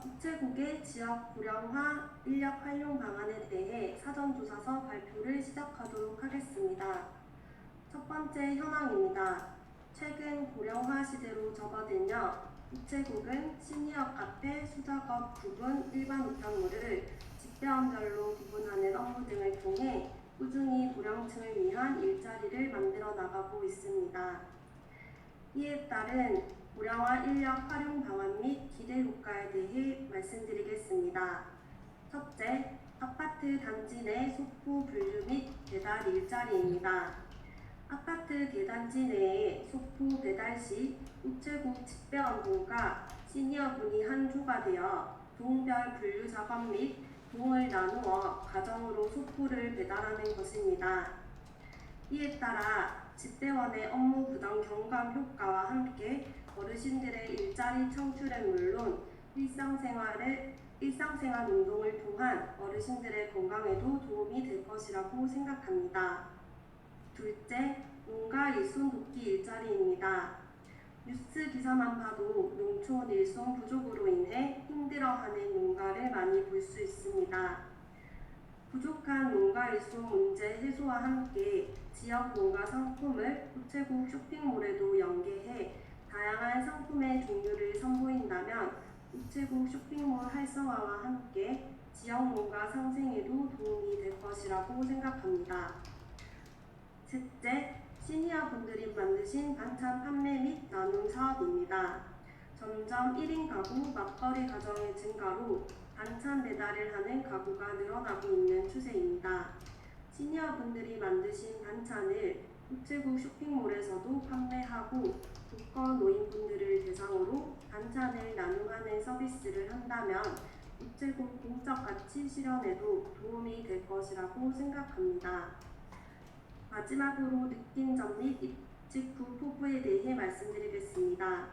우체국의 지역 고령화 인력 활용 방안에 대해 사전조사서 발표를 시작하도록 하겠습니다. 첫 번째 현황입니다. 최근 고령화 시대로 접어들며 우체국은 시니어 카페, 수작업 구분, 일반 우편물을 직배원별로 구분하는 업무 등을 통해 꾸준히 고령층을 위한 일자리를 만들어 나가고 있습니다. 이에 따른 고령화 인력 활용 방안 및 기대 효과에 대해 말씀드리겠습니다. 첫째, 아파트 단지 내 속보 분류 및 배달 일자리입니다. 아파트 대단지 내에 속보 배달 시 우체국 직배원분과 시니어분이 한 조가 되어 동별 분류 작업 및 동을 나누어 가정으로 속보를 배달하는 것입니다. 이에 따라 집배원의 업무 부담 경감 효과와 함께 어르신들의 일자리 창출은 물론 일상생활 운동을 통한 어르신들의 건강에도 도움이 될 것이라고 생각합니다. 둘째, 농가 일손 돕기 일자리입니다. 뉴스 기사만 봐도 농촌 일손 부족으로 인해 힘들어하는 농가를 많이 볼 수 있습니다. 부족한 농가 일손 문제 해소와 함께 지역 농가 상품을 우체국 쇼핑몰에도 연계해 다양한 상품의 종류를 선보인다면 우체국 쇼핑몰 활성화와 함께 지역 농가 상생에도 도움이 될 것이라고 생각합니다. 셋째, 시니어분들이 만드신 반찬 판매 및 나눔 사업입니다. 점점 1인 가구, 맞벌이 가정의 증가로 반찬 배달을 하는 가구가 늘어나고 있는 추세입니다. 시니어분들이 만드신 반찬을 우체국 쇼핑몰에서도 판매하고 독거 노인분들을 대상으로 반찬을 나눔하는 서비스를 한다면 우체국 공적 가치 실현에도 도움이 될 것이라고 생각합니다. 마지막으로 느낀 점 및 입직 후 포부에 대해 말씀드리겠습니다.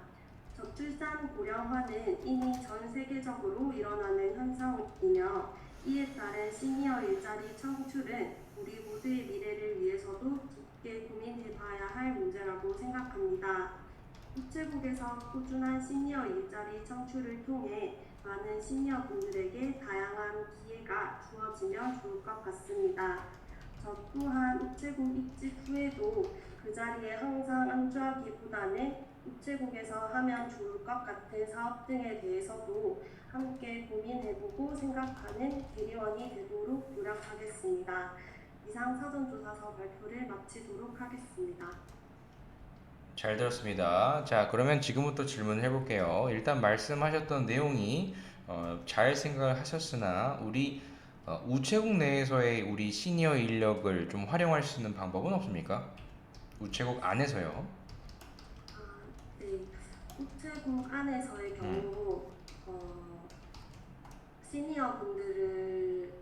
저출산 고령화는 이미 전 세계적으로 일어나는 현상이며 이에 따른 시니어 일자리 창출은 우리 모두의 미래를 위해서도 깊게 고민해 봐야 할 문제라고 생각합니다. 우체국에서 꾸준한 시니어 일자리 창출을 통해 많은 시니어 분들에게 다양한 기회가 주어지면 좋을 것 같습니다. 저 또한 우체국 입직 후에도 그 자리에 항상 안주하기보다는 우체국에서 하면 좋을 것 같은 사업 등에 대해서도 함께 고민해보고 생각하는 대리원이 되도록 노력하겠습니다. 이상 사전조사서 발표를 마치도록 하겠습니다. 잘 들었습니다. 자, 그러면 지금부터 질문을 해볼게요. 일단 말씀하셨던 내용이 잘 생각을 하셨으나 우리 우체국 내에서의 우리 시니어 인력을 좀 활용할 수 있는 방법은 없습니까? 우체국 안에서요. 네. 우체국 안에서의 음, 경우 시니어 분들을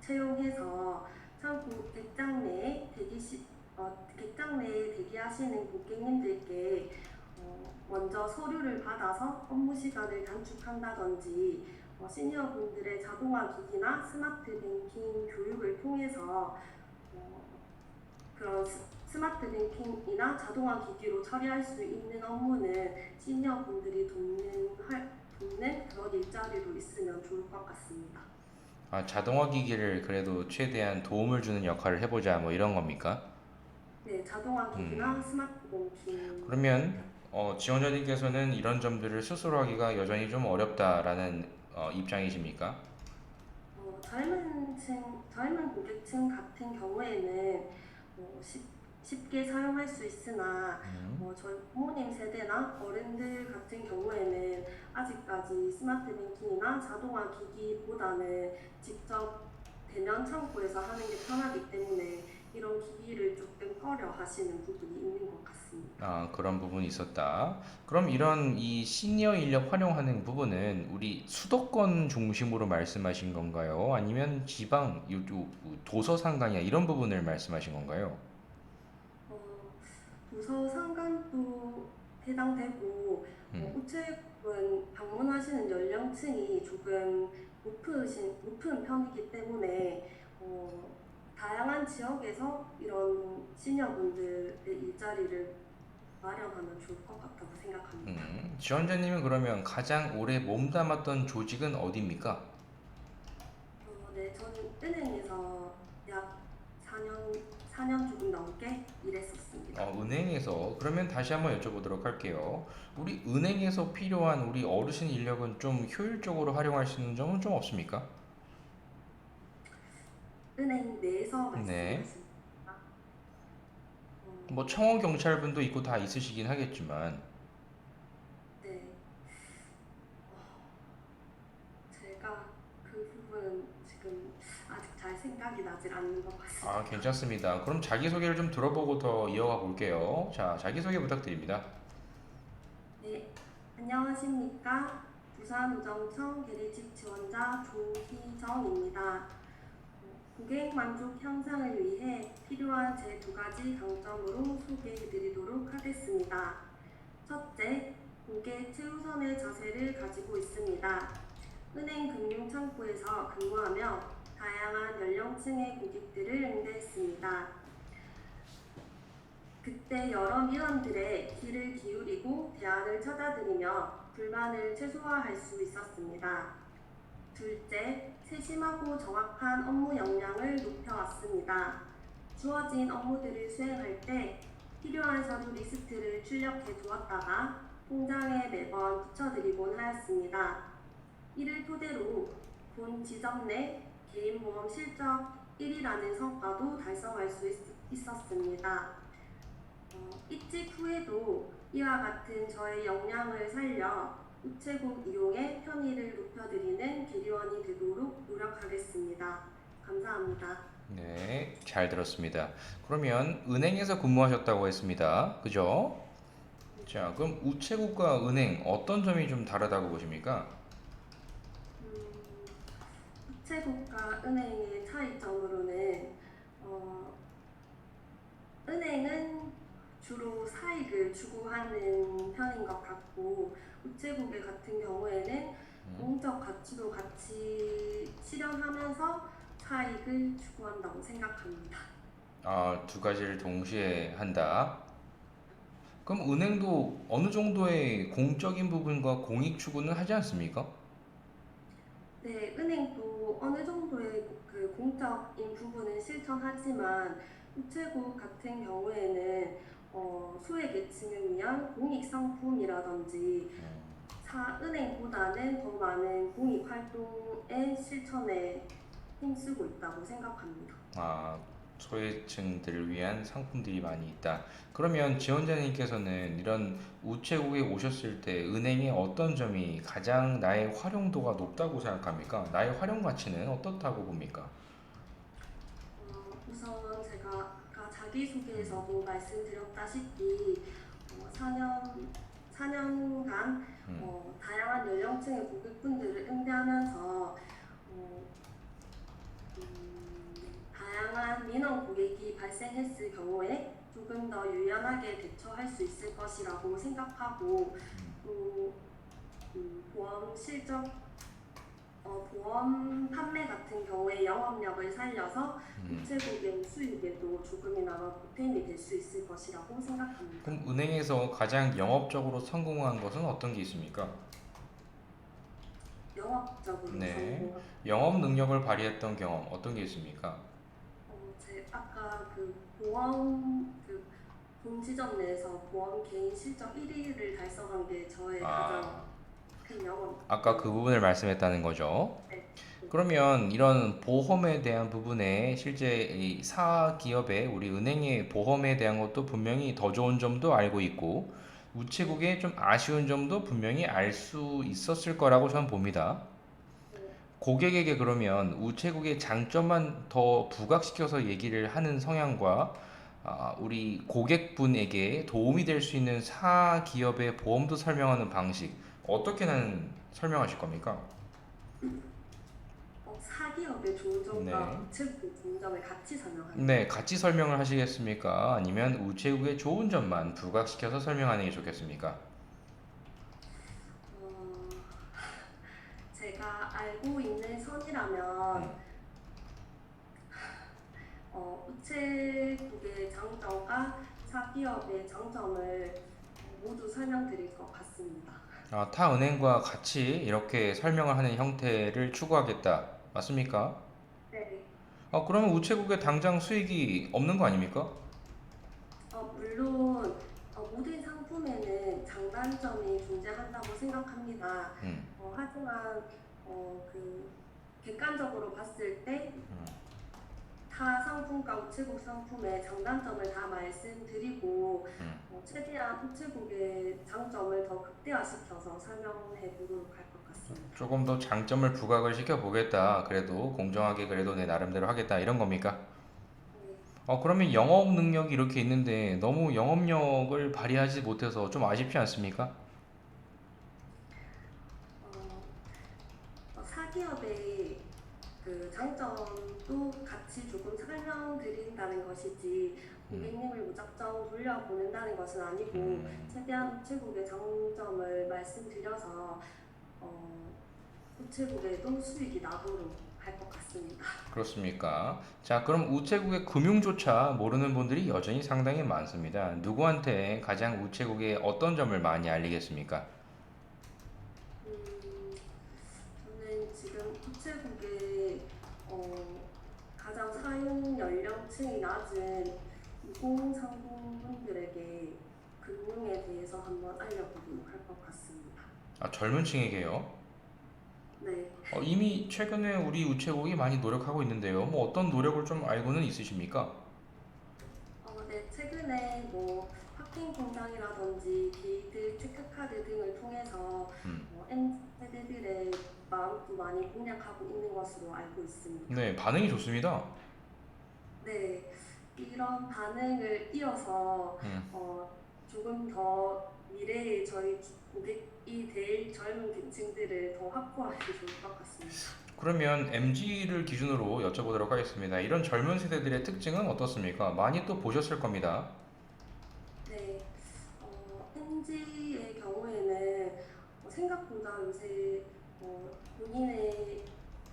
채용해서 창구 객장 내에 대기하시는 고객님들께 먼저 서류를 받아서 업무 시간을 단축한다든지 시니어 분들의 자동화 기기나 스마트 뱅킹 교육을 통해서 어, 그런 스마트 뱅킹이나 자동화 기기로 처리할 수 있는 업무는 시니어 분들이 돕는 그런 일자리로 있으면 좋을 것 같습니다. 자동화 기기를 그래도 최대한 도움을 주는 역할을 해보자 뭐 이런 겁니까? 네, 자동화 기기나 스마트 뱅킹. 그러면 지원자님께서는 이런 점들을 스스로 하기가 여전히 좀 어렵다라는 입장이십니까? 젊은 고객층 같은 경우에는 쉽게 사용할 수 있으나 저희 부모님 세대나 어른들 같은 경우에는 아직까지 스마트 뱅킹이나 자동화 기기보다는 직접 대면 창구에서 하는 게 편하기 때문에 이런 기기를 조금 꺼려 하시는 부분이 있는 것 같습니다. 그런 부분이 있었다. 그럼 이런 이 시니어 인력 활용하는 부분은 우리 수도권 중심으로 말씀하신 건가요? 아니면 지방, 도서 상강이야 이런 부분을 말씀하신 건가요? 어, 부서 상관도 해당되고 우체국은 방문하시는 연령층이 조금 높은 편이기 때문에 다양한 지역에서 이런 시니어분들의 일자리를 마련하면 좋을 것 같다고 생각합니다. 지원자님은 그러면 가장 오래 몸담았던 조직은 어디입니까? 네, 저는 은행에서 약 4년 조금 넘게 일했었습니다. 은행에서 그러면 다시 한번 여쭤보도록 할게요. 우리 은행에서 필요한 우리 어르신 인력은 좀 효율적으로 활용할 수 있는 점은 좀 없습니까? 은행 내에서 네. 말씀하십니까? 뭐 어, 청원 경찰분도 있고 다 있으시긴 하겠지만, 네, 제가 그 부분 지금 아직 잘 생각이 나질 않는 것 같습니다. 괜찮습니다. 그럼 자기소개를 좀 들어보고 더 이어가 볼게요. 자, 자기소개 부탁드립니다. 네, 안녕하십니까. 부산우정청 계리직 지원자 조희정입니다. 고객 만족 향상을 위해 필요한 제 두 가지 강점으로 소개해드리도록 하겠습니다. 첫째, 고객 최우선의 자세를 가지고 있습니다. 은행 금융창구에서 근무하며 다양한 연령층의 고객들을 응대했습니다. 그때 여러 민원들의 귀를 기울이고 대안을 찾아드리며 불만을 최소화할 수 있었습니다. 둘째, 세심하고 정확한 업무 역량을 높여왔습니다. 주어진 업무들을 수행할 때 필요한 서류 리스트를 출력해 두었다가 통장에 매번 붙여드리곤 하였습니다. 이를 토대로 본 지점 내 개인보험 실적 1위라는 성과도 달성할 수 있었습니다. 입직 후에도 이와 같은 저의 역량을 살려 우체국 이용의 편의를 높여드리는 계리원이 되도록 노력하겠습니다. 감사합니다. 네, 잘 들었습니다. 그러면 은행에서 근무하셨다고 했습니다. 그죠? 자, 그럼 우체국과 은행 어떤 점이 좀 다르다고 보십니까? 음, 우체국과 은행의 차이점으로는 어, 은행은 주로 사익을 추구하는 편인 것 같고 우체국의 같은 경우에는 공적 가치도 같이 실현하면서 사익을 추구한다고 생각합니다. 두 가지를 동시에 한다. 그럼 은행도 어느 정도의 공적인 부분과 공익 추구는 하지 않습니까? 네, 은행도 어느 정도의 그 공적인 부분은 실천하지만 우체국 같은 경우에는 소외계층을 위한 공익 상품이라든지 은행보다는 더 많은 공익 활동의 실천에 힘쓰고 있다고 생각합니다. 아, 소외층들을 위한 상품들이 많이 있다. 그러면 지원자님께서는 이런 우체국에 오셨을 때 은행의 어떤 점이 가장 나의 활용도가 높다고 생각합니까? 나의 활용 가치는 어떻다고 봅니까? 우선 제가 아까 자기소개에서도 말씀드렸다시피 4년간 다양한 연령층의 고객분들을 응대하면서 어, 다양한 민원 고객이 발생했을 경우에 조금 더 유연하게 대처할 수 있을 것이라고 생각하고 또 보험 실적 보험 판매 같은 경우에 영업력을 살려서 우체국의 수익에도 조금이나마 보탬이 될 수 있을 것이라고 생각합니다. 그럼 은행에서 가장 영업적으로 성공한 것은 어떤 게 있습니까? 영업적으로 네. 성공. 영업 능력을 발휘했던 경험 어떤 게 있습니까? 제 아까 그 보험 그 본지점 내에서 보험 개인 실적 1위를 달성한 게 저의 가장 아, 큰 영업. 아까 그 부분을 말씀했다는 거죠. 네. 그러면 이런 보험에 대한 부분에 실제 이 사기업의 우리 은행의 보험에 대한 것도 분명히 더 좋은 점도 알고 있고 우체국의 좀 아쉬운 점도 분명히 알 수 있었을 거라고 저는 봅니다. 네. 고객에게 그러면 우체국의 장점만 더 부각시켜서 얘기를 하는 성향과 우리 고객분에게 도움이 될 수 있는 사기업의 보험도 설명하는 방식 어떻게는 설명하실 겁니까? 사기업의 좋은 점과 네. 우체국의 좋은 점을 같이 설명하는 네, 건가요? 같이 설명을 하시겠습니까? 아니면 우체국의 좋은 점만 부각시켜서 설명하는 게 좋겠습니까? 어, 제가 알고 있는 선이라면 우체국의 장점과 사기업의 장점을 모두 설명드릴 것 같습니다. 아, 타 은행과 같이 이렇게 설명을 하는 형태를 추구하겠다. 맞습니까? 네. 그러면 우체국에 당장 수익이 없는 거 아닙니까? 물론 모든 상품에는 장단점이 존재한다고 생각합니다. 음, 하지만 그 객관적으로 봤을 때 타 상품과 우체국 상품의 장단점을 다 말씀드리고 음. 최대한 우체국의 장점을 더 극대화시켜서 설명해 보도록 할 것 같습니다. 조금 더 장점을 부각을 시켜보겠다. 그래도 공정하게 그래도 내 나름대로 하겠다. 이런 겁니까? 네. 그러면 영업 능력이 이렇게 있는데 너무 영업력을 발휘하지 못해서 좀 아쉽지 않습니까? 어, 사기업의 그 장점도 같이 조금 설명드린다는 것이지 음, 고객님을 무작정 돌려보낸다는 것은 아니고 음, 최대한 우체국의 장점을 말씀드려서 어, 우체국에도 수익이 나도록 할 것 같습니다. 그렇습니까? 자, 그럼 우체국의 금융조차 모르는 분들이 여전히 상당히 많습니다. 누구한테 가장 우체국의 어떤 점을 많이 알리겠습니까? 음, 저는 지금 우체국의 가장 사용 연령층이 낮은 2030분들에게 금융에 대해서 한번 알려보도록 할 것 같습니다. 아, 젊은 층에게요? 네, 이미 최근에 우리 우체국이 많이 노력하고 있는데요. 뭐 어떤 노력을 좀 알고는 있으십니까? 네, 최근에 뭐 파킹 공장이라든지 게이트 체크카드 등을 통해서 M세대들의 마음도 많이 공략하고 있는 것으로 알고 있습니다. 네, 반응이 좋습니다. 네, 이런 반응을 이어서 음, 조금 더 미래의 저희 고객이 될 젊은 계층들을 더 확보하기 좋을 것 같습니다. 그러면 MG를 기준으로 여쭤보도록 하겠습니다. 이런 젊은 세대들의 특징은 어떻습니까? 많이 또 보셨을 겁니다. 네, NG의 경우에는 생각보다 요새 본인의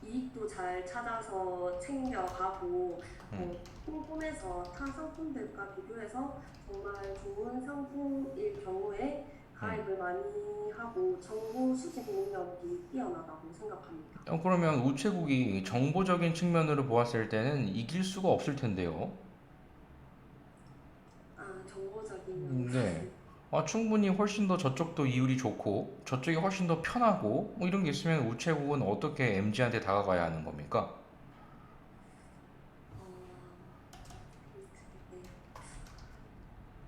이익도 잘 찾아서 챙겨가고 음, 꼼꼼해서 타 상품들과 비교해서 정말 좋은 상품일 경우에 음. 가입을 많이 하고 정보 수집 능력이 뛰어나다고 생각합니다. 그러면 우체국이 정보적인 측면으로 보았을 때는 이길 수가 없을 텐데요. 정보적인 면에서 네. 충분히 훨씬 더 저쪽도 이율이 좋고 저쪽이 훨씬 더 편하고 뭐 이런 게 있으면 우체국은 어떻게 MZ한테 다가가야 하는 겁니까? 네,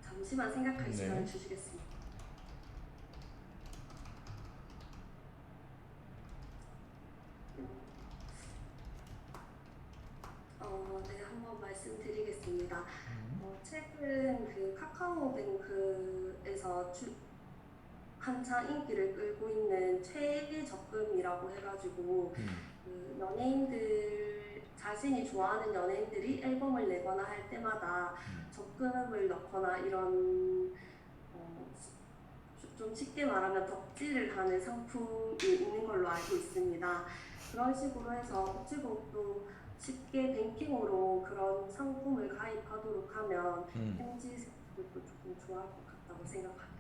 잠시만 생각할 시간을 네. 주시겠습니다. 네, 한번 말씀드리겠습니다. 최근 그 카카오뱅크에서 한창 인기를 끌고 있는 최애 적금이라고 해가지고 그 연예인들 자신이 좋아하는 연예인들이 앨범을 내거나 할 때마다 적금을 넣거나 이런 어, 좀 쉽게 말하면 덕질을 하는 상품이 있는 걸로 알고 있습니다. 그런 식으로 해서 우체국도 쉽게 뱅킹으로 그런 상품을 가입하도록 하면 음. MZ 세대들도 조금 좋아할 것 같다고 생각합니다.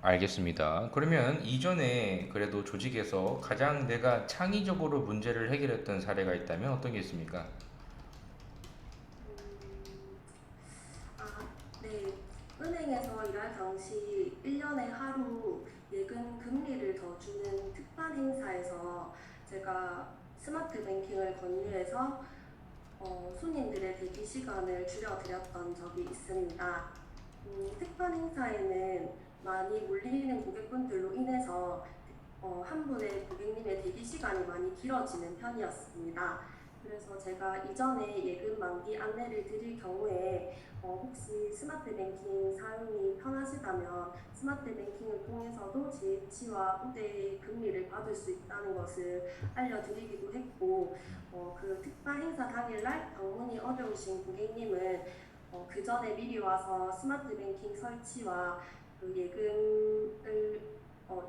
알겠습니다. 그러면 이전에 그래도 조직에서 가장 내가 창의적으로 문제를 해결했던 사례가 있다면 어떤 게 있습니까? 음, 네. 은행에서 일할 당시 1년에 하루 예금 금리를 더 주는 특판 행사에서 제가 스마트 뱅킹을 권유해서 손님들의 대기 시간을 줄여드렸던 적이 있습니다. 특판 행사에는 많이 몰리는 고객분들로 인해서 한 분의 고객님의 대기 시간이 많이 길어지는 편이었습니다. 그래서 제가 이전에 예금 만기 안내를 드릴 경우에 혹시 스마트 뱅킹 사용이 편하시다면 스마트 뱅킹을 통해서도 JH와 우대 금리를 받을 수 있다는 것을 알려드리기도 했고 그 특판 행사 당일날 방문이 어려우신 고객님은 그 전에 미리 와서 스마트 뱅킹 설치와 그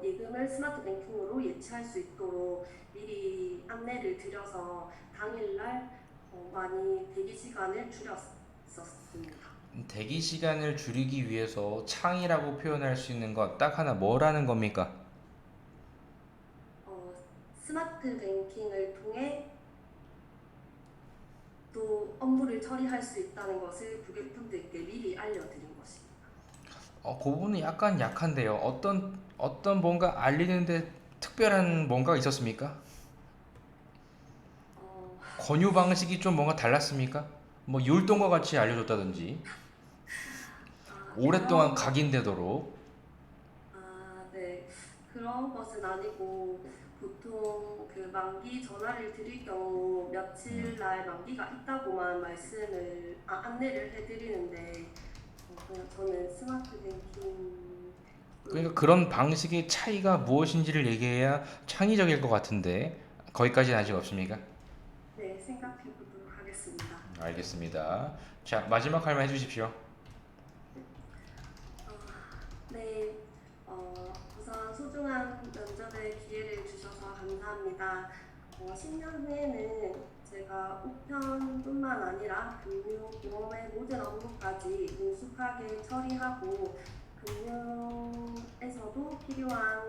예금을 스마트 뱅킹으로 예치할 수 있도록 미리 안내를 드려서 당일날 많이 대기 시간을 줄였었습니다. 대기 시간을 줄이기 위해서 창이라고 표현할 수 있는 것 딱 하나 뭐라는 겁니까? 어, 스마트 뱅킹을 통해 또 업무를 처리할 수 있다는 것을 고객분들께 미리 알려드린 것입니다. 그 부분은 약간 약한데요. 어떤 뭔가 알리는데 특별한 뭔가 있었습니까? 어, 권유 방식이 좀 뭔가 달랐습니까? 뭐 율동과 같이 알려줬다든지 오랫동안 그런 것, 각인되도록. 네. 그런 것은 아니고 보통 그 만기 전화를 드릴 경우 며칠 날 만기가 있다고만 안내를 해드리는데 그냥 저는 스마트 뱅킹 그러니까 그런 방식의 차이가 무엇인지를 얘기해야 창의적일 것 같은데 거기까지는 아직 없습니까? 네, 생각해 보도록 하겠습니다. 알겠습니다. 자, 마지막 할 말 해주십시오. 네, 우선 소중한 면접의 기회를 주셔서 감사합니다. 10년 후에는 제가 우편뿐만 아니라 금융, 보험의 모든 업무까지 능숙하게 처리하고 금융에서도 필요한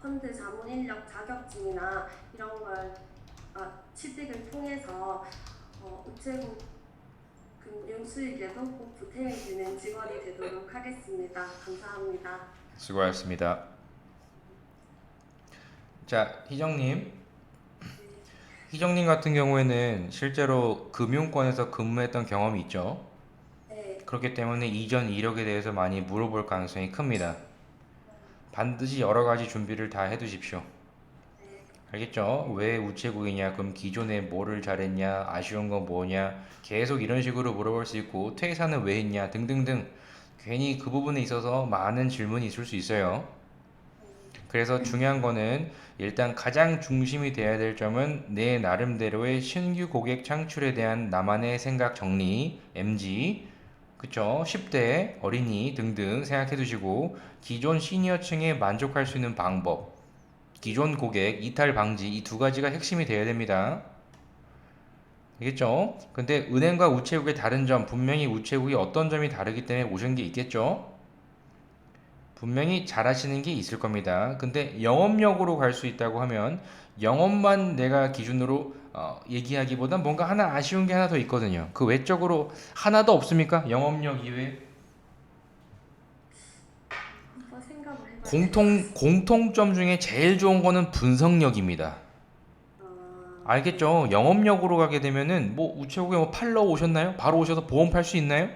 펀드 자문 인력 자격증이나 이런 걸 취득을 통해서 우체국 금융 수익에도 꼭 보탬이 되는 직원이 되도록 하겠습니다. 감사합니다. 수고하셨습니다. 자, 네, 희정님 같은 경우에는 실제로 금융권에서 근무했던 경험이 있죠. 네, 그렇기 때문에 이전 이력에 대해서 많이 물어볼 가능성이 큽니다. 반드시 여러 가지 준비를 다 해두십시오. 네, 알겠죠? 왜 우체국이냐? 그럼 기존에 뭐를 잘했냐? 아쉬운 건 뭐냐? 계속 이런 식으로 물어볼 수 있고, 퇴사는 왜 했냐? 등등등. 괜히 그 부분에 있어서 많은 질문이 있을 수 있어요. 그래서 중요한 거는 일단 가장 중심이 돼야 될 점은 내 나름대로의 신규 고객 창출에 대한 나만의 생각 정리, MG, 그쵸? 10대, 어린이 등등 생각해 두시고 기존 시니어층에 만족할 수 있는 방법, 기존 고객 이탈 방지 이 두 가지가 핵심이 되어야 됩니다. 알겠죠? 근데 은행과 우체국의 다른 점, 분명히 우체국이 어떤 점이 다르기 때문에 오신 게 있겠죠? 분명히 잘하시는 게 있을 겁니다. 근데 영업력으로 갈 수 있다고 하면 영업만 내가 기준으로 얘기하기보단 뭔가 하나 아쉬운 게 하나 더 있거든요. 그 외적으로 하나도 없습니까? 영업력 이외에 한번 생각을 해봐야 될 것 같습니다. 공통점 중에 제일 좋은 거는 분석력입니다. 네, 알겠죠? 영업력으로 가게 되면은 뭐 우체국에 뭐 팔러 오셨나요? 바로 오셔서 보험 팔 수 있나요?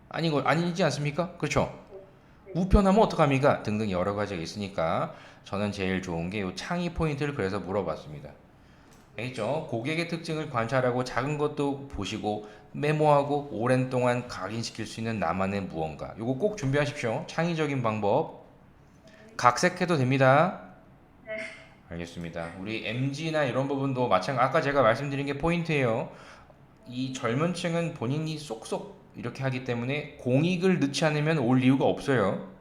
아니지 않습니까? 그렇죠? 네, 네, 우편하면 어떡합니까? 등등 여러 가지가 있으니까 저는 제일 좋은 게 이 창의 포인트를 그래서 물어봤습니다. 알겠죠? 고객의 특징을 관찰하고 작은 것도 보시고 메모하고 오랜 동안 각인시킬 수 있는 나만의 무언가. 요거 꼭 준비하십시오. 창의적인 방법. 각색해도 됩니다. 네, 알겠습니다. 우리 MG나 이런 부분도 마찬가지 아까 제가 말씀드린 게 포인트예요. 이 젊은 층은 본인이 쏙쏙 이렇게 하기 때문에 공익을 넣지 않으면 올 이유가 없어요.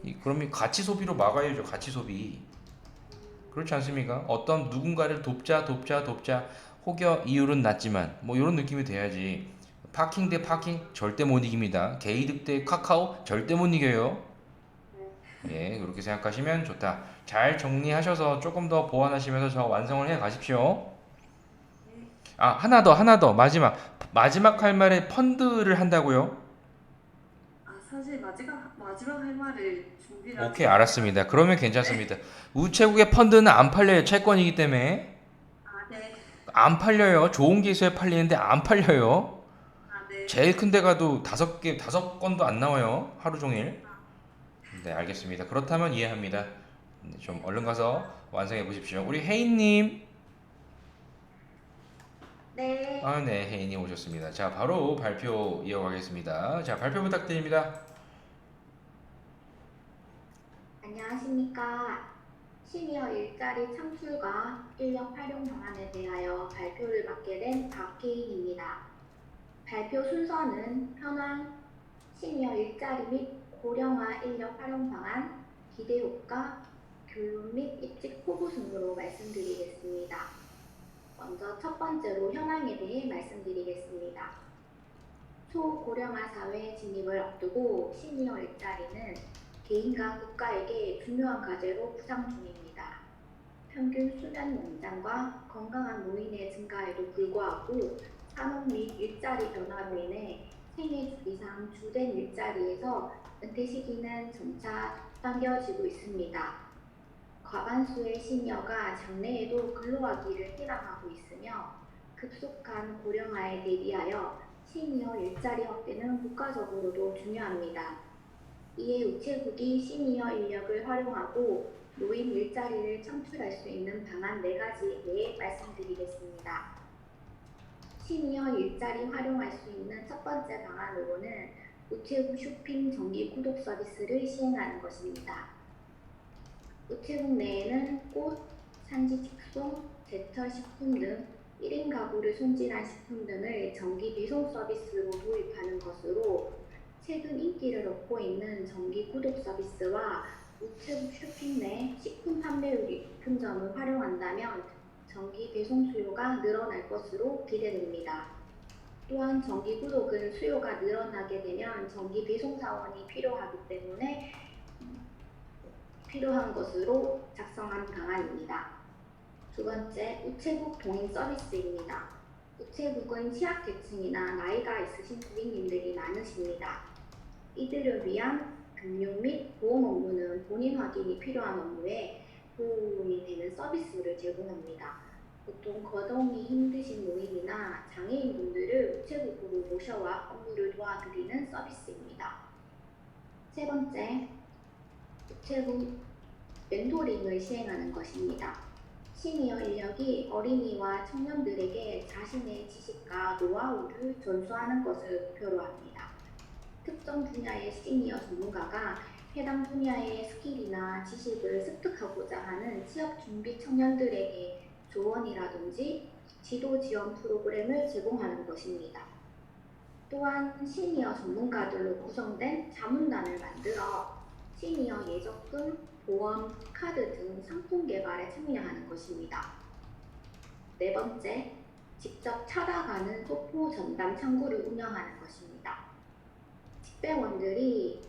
네, 그러면 가치 소비로 막아야죠. 가치 소비. 그렇지 않습니까? 어떤 누군가를 돕자 혹여 이율은 낮지만 뭐 이런 느낌이 돼야지. 파킹 대 파킹 절대 못 이깁니다. 게이득 대 카카오 절대 못 이겨요. 네, 예, 그렇게 생각하시면 좋다. 잘 정리하셔서 조금 더 보완하시면서 저 완성을 해 가십시오. 네. 하나 더, 마지막 할 말에 펀드를 한다고요? 사실 마지막 할 말을 준비를 오케이, 아직 안 알았습니다. 해가지고. 그러면 괜찮습니다. 우체국의 펀드는 안 팔려요. 채권이기 때문에. 네, 안 팔려요. 좋은 게 있어야 팔리는데 안 팔려요. 네, 제일 큰 데 가도 다섯 건도 안 나와요. 하루 종일. 아, 네, 알겠습니다. 그렇다면 이해합니다. 좀 네, 얼른 가서 감사합니다. 완성해 보십시오. 우리 혜인님. 네, 네, 혜인님 오셨습니다. 자, 바로 발표 이어가겠습니다. 자, 발표 부탁드립니다. 안녕하십니까. 시니어 일자리 창출과 인력 활용 방안에 대하여 발표를 맡게 된 박혜인입니다. 발표 순서는 현황, 시니어 일자리 및 고령화 인력 활용 방안, 기대 효과, 교육 및 입직 포부 순으로 말씀드리겠습니다. 먼저 첫 번째로 현황에 대해 말씀드리겠습니다. 초고령화 사회 진입을 앞두고 시니어 일자리는 개인과 국가에게 중요한 과제로 부상 중입니다. 평균 수면 연장과 건강한 노인의 증가에도 불구하고 산업 및 일자리 변화로 인해 생애 이상 주된 일자리에서 은퇴 시기는 점차 당겨지고 있습니다. 과반수의 시니어가 장래에도 근로하기를 희망하고 있으며 급속한 고령화에 대비하여 시니어 일자리 확대는 국가적으로도 중요합니다. 이에 우체국이 시니어 인력을 활용하고 노인 일자리를 창출할 수 있는 방안 4가지에 대해 말씀드리겠습니다. 시니어 일자리 활용할 수 있는 첫 번째 방안으로는 우체국 쇼핑 정기 구독 서비스를 시행하는 것입니다. 우체국 내에는 꽃, 산지 직송, 제철 식품 등 1인 가구를 손질한 식품 등을 정기 배송 서비스로 도입하는 것으로 최근 인기를 얻고 있는 정기 구독 서비스와 우체국 쇼핑 내 식품 판매 유통점을 활용한다면 정기 배송 수요가 늘어날 것으로 기대됩니다. 또한 정기 구독은 수요가 늘어나게 되면 정기 배송 사원이 필요하기 때문에 필요한 것으로 작성한 방안입니다. 두 번째, 우체국 동행 서비스입니다. 우체국은 취약계층이나 나이가 있으신 고객님들이 많으십니다. 이들을 위한 금융 및 보험 업무는 본인 확인이 필요한 업무에 도움이 되는 서비스를 제공합니다. 보통 거동이 힘드신 노인이나 장애인분들을 우체국으로 모셔와 업무를 도와드리는 서비스입니다. 세 번째, 우체국 멘토링을 시행하는 것입니다. 시니어 인력이 어린이와 청년들에게 자신의 지식과 노하우를 전수하는 것을 목표로 합니다. 특정 분야의 시니어 전문가가 해당 분야의 스킬이나 지식을 습득하고자 하는 취업 준비 청년들에게 조언이라든지 지도 지원 프로그램을 제공하는 것입니다. 또한 시니어 전문가들로 구성된 자문단을 만들어 시니어 예적금, 보험, 카드 등 상품 개발에 참여하는 것입니다. 네 번째, 직접 찾아가는 소포 전담 창구를 운영하는 것입니다. 집배원들이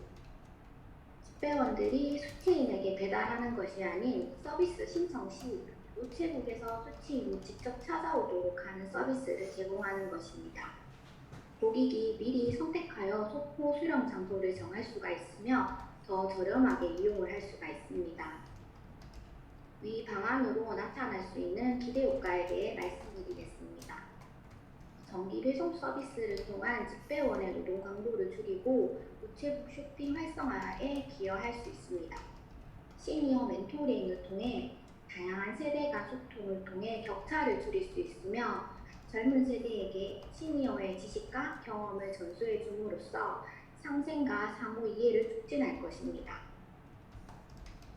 수취인에게 배달하는 것이 아닌 서비스 신청 시 우체국에서 수취인이 직접 찾아오도록 하는 서비스를 제공하는 것입니다. 고객이 미리 선택하여 소포 수령 장소를 정할 수가 있으며 더 저렴하게 이용을 할 수가 있습니다. 위 방안으로 나타날 수 있는 기대 효과에 대해 말씀드리겠습니다. 정기 배송 서비스를 통한 집배원의 노동 강도를 줄이고 우체국 쇼핑 활성화에 기여할 수 있습니다. 시니어 멘토링을 통해 다양한 세대 간 소통을 통해 격차를 줄일 수 있으며 젊은 세대에게 시니어의 지식과 경험을 전수해 줌으로써 상생과 상호 이해를 촉진할 것입니다.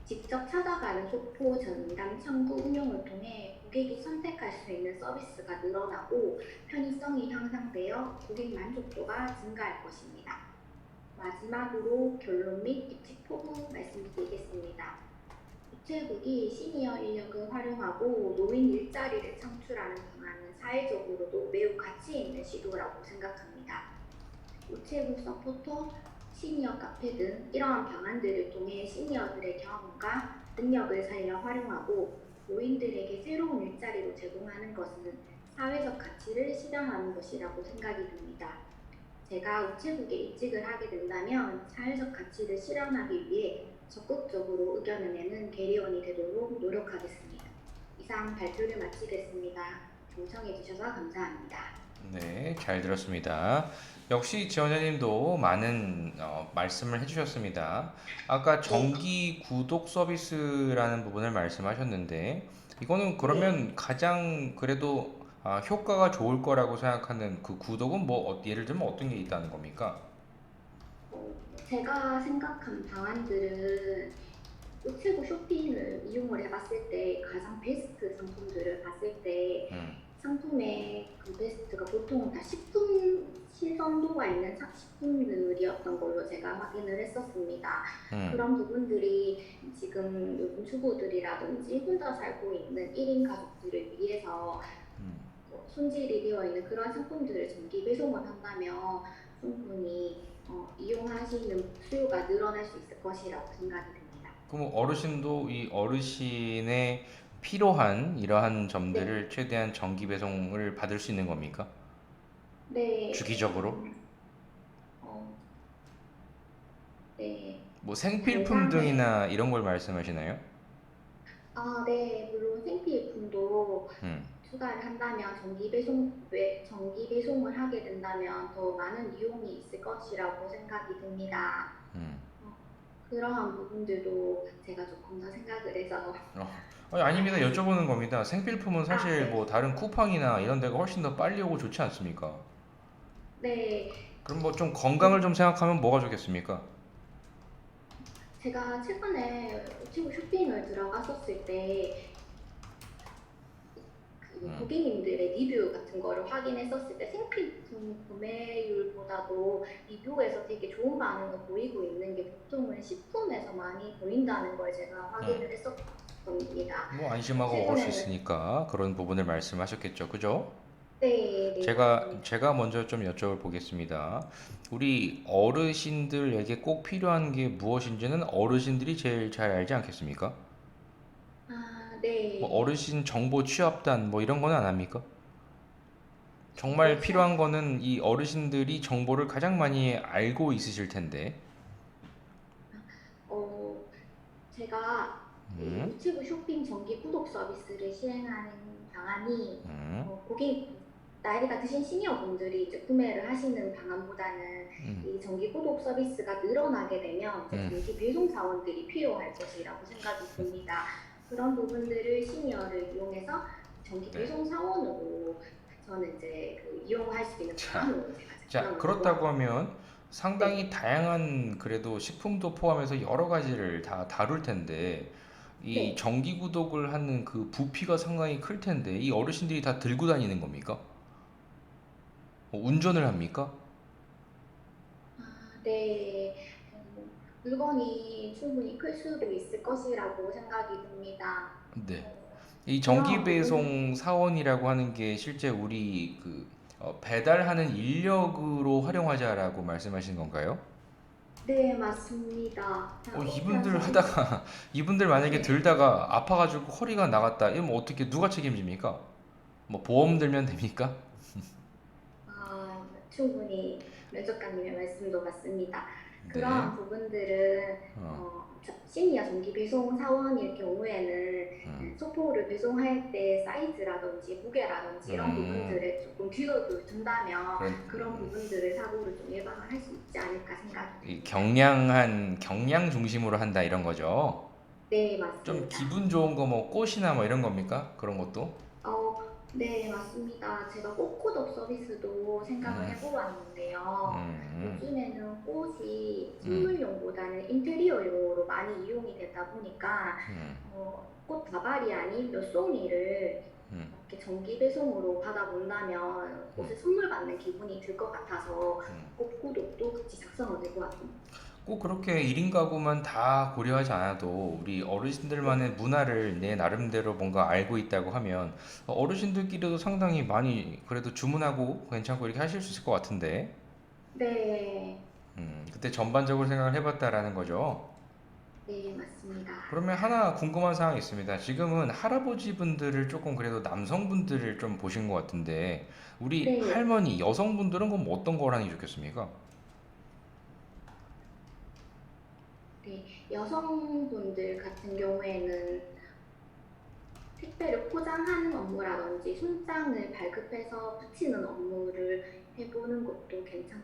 직접 찾아가는 소포 전담 창구 운영을 통해 고객이 선택할 수 있는 서비스가 늘어나고 편의성이 향상되어 고객 만족도가 증가할 것입니다. 마지막으로 결론 및 예측 포부 말씀드리겠습니다. 우체국이 시니어 인력을 활용하고 노인 일자리를 창출하는 방안은 사회적으로도 매우 가치 있는 시도라고 생각합니다. 우체국 서포터, 시니어 카페 등 이러한 방안들을 통해 시니어들의 경험과 능력을 살려 활용하고 노인들에게 새로운 일자리를 제공하는 것은 사회적 가치를 실현하는 것이라고 생각이 듭니다. 제가 우체국에 이직을 하게 된다면 사회적 가치를 실현하기 위해 적극적으로 의견을 내는 대리원이 되도록 노력하겠습니다. 이상 발표를 마치겠습니다. 경청해 주셔서 감사합니다. 네, 잘 들었습니다. 역시 지원자님도 많은 말씀을 해주셨습니다. 아까 정기 구독 서비스라는 부분을 말씀하셨는데, 이거는 그러면 가장 그래도 효과가 좋을 거라고 생각하는 그 구독은 예를 들면 어떤 게 있다는 겁니까? 제가 생각한 방안들은 우체국 쇼핑을 이용을 해봤을 때 가장 베스트 상품들을 봤을 때 상품의 그 베스트가 보통 다 식품 신선도가 있는 식품들이었던 걸로 제가 확인을 했었습니다. 그런 부분들이 지금 요즘 주부들이라든지 혼자 살고 있는 1인 가족들을 위해서 손질이 되어 있는 그런 상품들을 정기 배송을 한다면 충분히 이용하시는 수요가 늘어날 수 있을 것이라고 생각이 듭니다. 그럼 어르신도 이 어르신의 필요한 이러한 네, 점들을 최대한 정기 배송을 받을 수 있는 겁니까? 네, 주기적으로? 어, 네, 뭐 생필품 당장은 등이나 이런 걸 말씀하시나요? 네, 물론 생필품도 음, 추가를 한다면 정기 배송을 하게 된다면 더 많은 이용이 있을 것이라고 생각이 듭니다. 음. 어, 그러한 부분들도 제가 조금 더 생각을 해서 아니, 아닙니다. 여쭤보는 겁니다. 생필품은 사실 네, 뭐 다른 쿠팡이나 이런 데가 훨씬 더 빨리 오고 좋지 않습니까? 네, 그럼 뭐 좀 그- 건강을 좀 생각하면 뭐가 좋겠습니까? 제가 최근에 우체국 쇼핑을 들어갔었을 때 그 음, 고객님들의 리뷰 같은 거를 확인했었을 때 생필품 구매율보다도 리뷰에서 되게 좋은 반응을 보이고 있는 게 보통은 식품에서 많이 보인다는 걸 제가 음. 확인을 했었습니다. 뭐 안심하고 먹을 수 최근에는 있으니까 그런 부분을 말씀하셨겠죠. 그죠? 네, 네, 제가 맞습니다. 제가 먼저 좀 여쭤보겠습니다. 우리 어르신들에게 꼭 필요한 게 무엇인지는 어르신들이 제일 잘 알지 않겠습니까? 뭐 네. 어르신 정보 취합단 뭐 이런 거는 안 합니까? 정보 정말 취합, 필요한 거는 이 어르신들이 정보를 가장 많이 알고 있으실 텐데. 어, 제가 이 음, 우체국 쇼핑 정기 구독 서비스를 시행하는 방안이 음, 고객 나이가 드신 시니어분들이 이제 구매를 하시는 방안보다는 음, 이 정기 구독 서비스가 늘어나게 되면 이제 음. 정기 배송 사원들이 필요할 것이라고 생각이 듭니다. 그런 부분들을 시니어를 이용해서 정기 네. 배송 사원으로 저는 이제 그 이용할 수 있는 자, 방안으로 제가 자, 접근을 그렇다고 해보았습니다. 하면 상당히 네, 다양한 그래도 식품도 포함해서 여러 가지를 다 다룰 텐데 이 네. 정기 구독을 하는 그 부피가 상당히 클 텐데 이 어르신들이 다 들고 다니는 겁니까? 운전을 합니까? 네. 물건이 충분히 클 수도 있을 것이라고 생각이 듭니다. 네. 어, 이 정기 그러한 부분, 배송 사원이라고 하는 게 실제 우리 그 배달하는 인력으로 활용하자라고 말씀하신 건가요? 네, 맞습니다. 이분들 사실, 하다가 이분들 만약에 네. 들다가 아파가지고 허리가 나갔다. 이러면 어떻게 누가 책임집니까? 뭐 보험 들면 됩니까? 충분히 면접관님의 말씀도 맞습니다. 네. 그러한 부분들은 어, 시니어 정기 배송 사원일 경우에는 음, 소포를 배송할 때 사이즈라든지 무게라든지 이런 음, 부분들에 조금 귀여를 둔다면 그런 그런 부분들을 사고를 좀 예방을 할 수 있지 않을까 생각이 이 듭니다. 경량한 경량 중심으로 한다 이런 거죠. 네, 좀 맞습니다. 기분 좋은 거 뭐 꽃이나 뭐 이런 겁니까? 그런 것도? 네, 맞습니다. 제가 꽃구독 서비스도 생각을 음, 해보았는데요. 음, 요즘에는 꽃이 음, 식물용보다는 인테리어용으로 많이 이용이 되다 보니까 음, 꽃 다발이 아닌 몇 송이를 음, 이렇게 정기 배송으로 받아본다면 음, 꽃에 선물 받는 기분이 들 것 같아서 음. 꽃구독도 같이 작성을 해보았습니다. 꼭 그렇게 1인 가구만 다 고려하지 않아도 우리 네, 어르신들만의 문화를 내 나름대로 뭔가 알고 있다고 하면 어르신들끼리도 상당히 많이 그래도 주문하고 괜찮고 이렇게 하실 수 있을 것 같은데 네, 그때 전반적으로 생각을 해봤다라는 거죠. 네, 맞습니다. 그러면 하나 궁금한 사항이 있습니다. 지금은 할아버지 분들을 조금 그래도 남성분들을 좀 보신 것 같은데 우리 네, 할머니 여성분들은 그럼 어떤 걸 하는 게 좋겠습니까? 네, 여성분들 같은 경우에는 택배를 포장하는 업무라든지 손장을 발급해서 붙이는 업무를 해보는 것도 괜찮은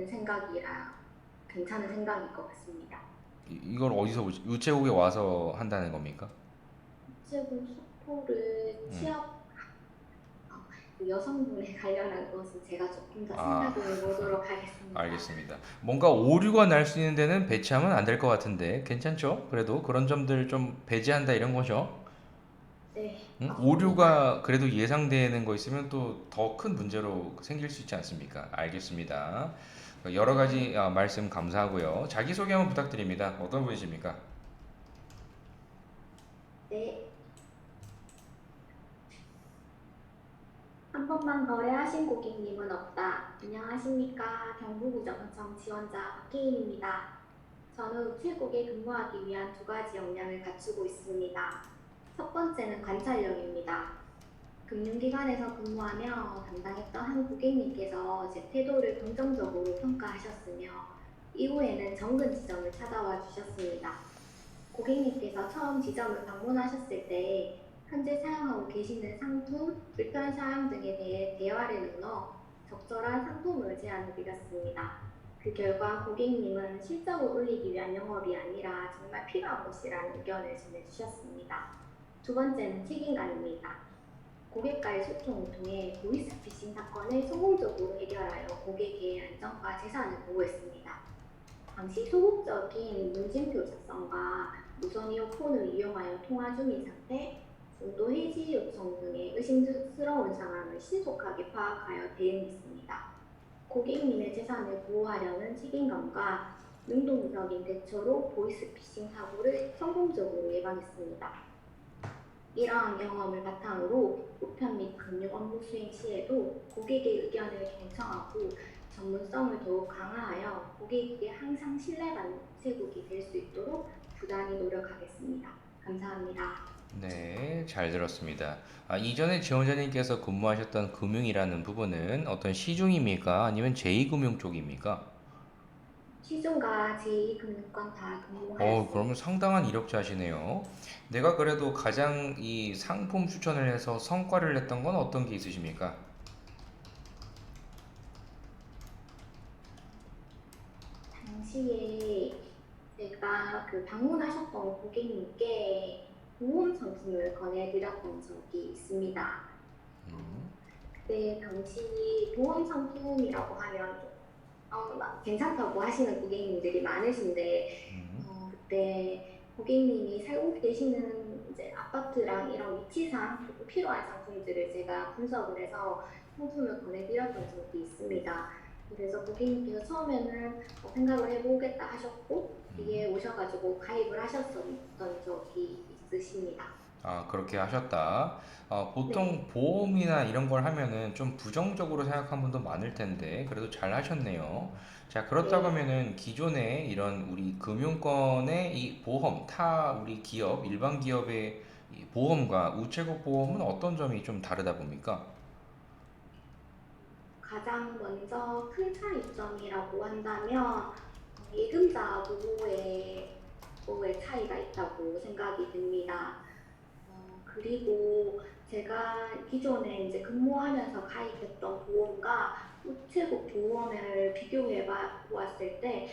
생각일 것 같습니다. 이걸 어디서 우체국에 와서 한다는 겁니까? 우체국 소포를 음. 그 여성분에 관련한 것은 제가 조금 더 아, 생각을 해보도록 하겠습니다. 알겠습니다. 뭔가 오류가 날 수 있는 데는 배치하면 안 될 것 같은데 괜찮죠? 그래도 그런 점들 좀 배제한다 이런 거죠. 네, 응? 맞습니다. 오류가 그래도 예상되는 거 있으면 또 더 큰 문제로 생길 수 있지 않습니까? 알겠습니다. 여러 네, 가지 말씀 감사하고요. 자기소개 한번 부탁드립니다. 어떤 분이십니까? 네. 한 번만 거래하신 고객님은 없다. 안녕하십니까. 경부구청청 지원자 박혜인입니다. 저는 우체국에 근무하기 위한 두 가지 역량을 갖추고 있습니다. 첫 번째는 관찰력입니다. 금융기관에서 근무하며 담당했던 한 고객님께서 제 태도를 긍정적으로 평가하셨으며 이후에는 정근 지점을 찾아와 주셨습니다. 고객님께서 처음 지점을 방문하셨을 때 현재 사용하고 계시는 상품, 불편 사항 등에 대해 대화를 나눠 적절한 상품을 제안을 드렸습니다. 그 결과 고객님은 실적을 올리기 위한 영업이 아니라 정말 필요한 것이라는 의견을 전해주셨습니다. 두 번째는 책임감입니다. 고객과의 소통을 통해 보이스피싱 사건을 성공적으로 해결하여 고객의 안전과 재산을 보호했습니다. 당시 소극적인 문진표 작성과 무선 이어폰을 이용하여 통화 중인 상태, 중도 해지 요청 등의 의심스러운 상황을 신속하게 파악하여 대응했습니다. 고객님의 재산을 보호하려는 책임감과 능동적인 대처로 보이스피싱 사고를 성공적으로 예방했습니다. 이러한 경험을 바탕으로 우편 및 금융 업무 수행 시에도 고객의 의견을 경청하고 전문성을 더욱 강화하여 고객에게 항상 신뢰받는 우체국이 될 수 있도록 부단히 노력하겠습니다. 감사합니다. 네, 잘 들었습니다. 이전에 지원자님께서 근무하셨던 금융이라는 부분은 어떤 시중입니까? 아니면 제2금융 쪽입니까? 시중과 제2금융권 다 그러면 근무하였습니다. 상당한 이력자시네요. 내가 그래도 가장 이 상품 추천을 해서 성과를 냈던 건 어떤 게 있으십니까? 당시에 제가 그 방문하셨던 고객님께 보험 상품을 권해드렸던 적이 있습니다. 음, 그때 당시 보험 상품이라고 하면 괜찮다고 하시는 고객님들이 많으신데 음, 그때 고객님이 살고 계시는 이제 아파트랑 이런 위치상 조금 필요한 상품들을 제가 분석을 해서 상품을 권해드렸던 적이 있습니다. 그래서 고객님께서 처음에는 생각을 해보겠다 하셨고 뒤에 오셔가지고 가입을 하셨던 적이 있으십니다. 그렇게 하셨다. 네, 보통 보험이나 이런 걸 하면은 좀 부정적으로 생각한 분도 많을 텐데, 그래도 잘 하셨네요. 자, 그렇다고 네. 하면은 기존에 이런 우리 금융권의 이 보험, 우리 기업, 일반 기업의 이 보험과 우체국 보험은 어떤 점이 좀 다르다 봅니까? 가장 먼저 큰 차이점이라고 한다면 예금자 보호의 차이가 있다고 생각이 듭니다. 그리고 제가 기존에 이제 근무하면서 가입했던 보험과 우체국 보험을 비교해 보았을 때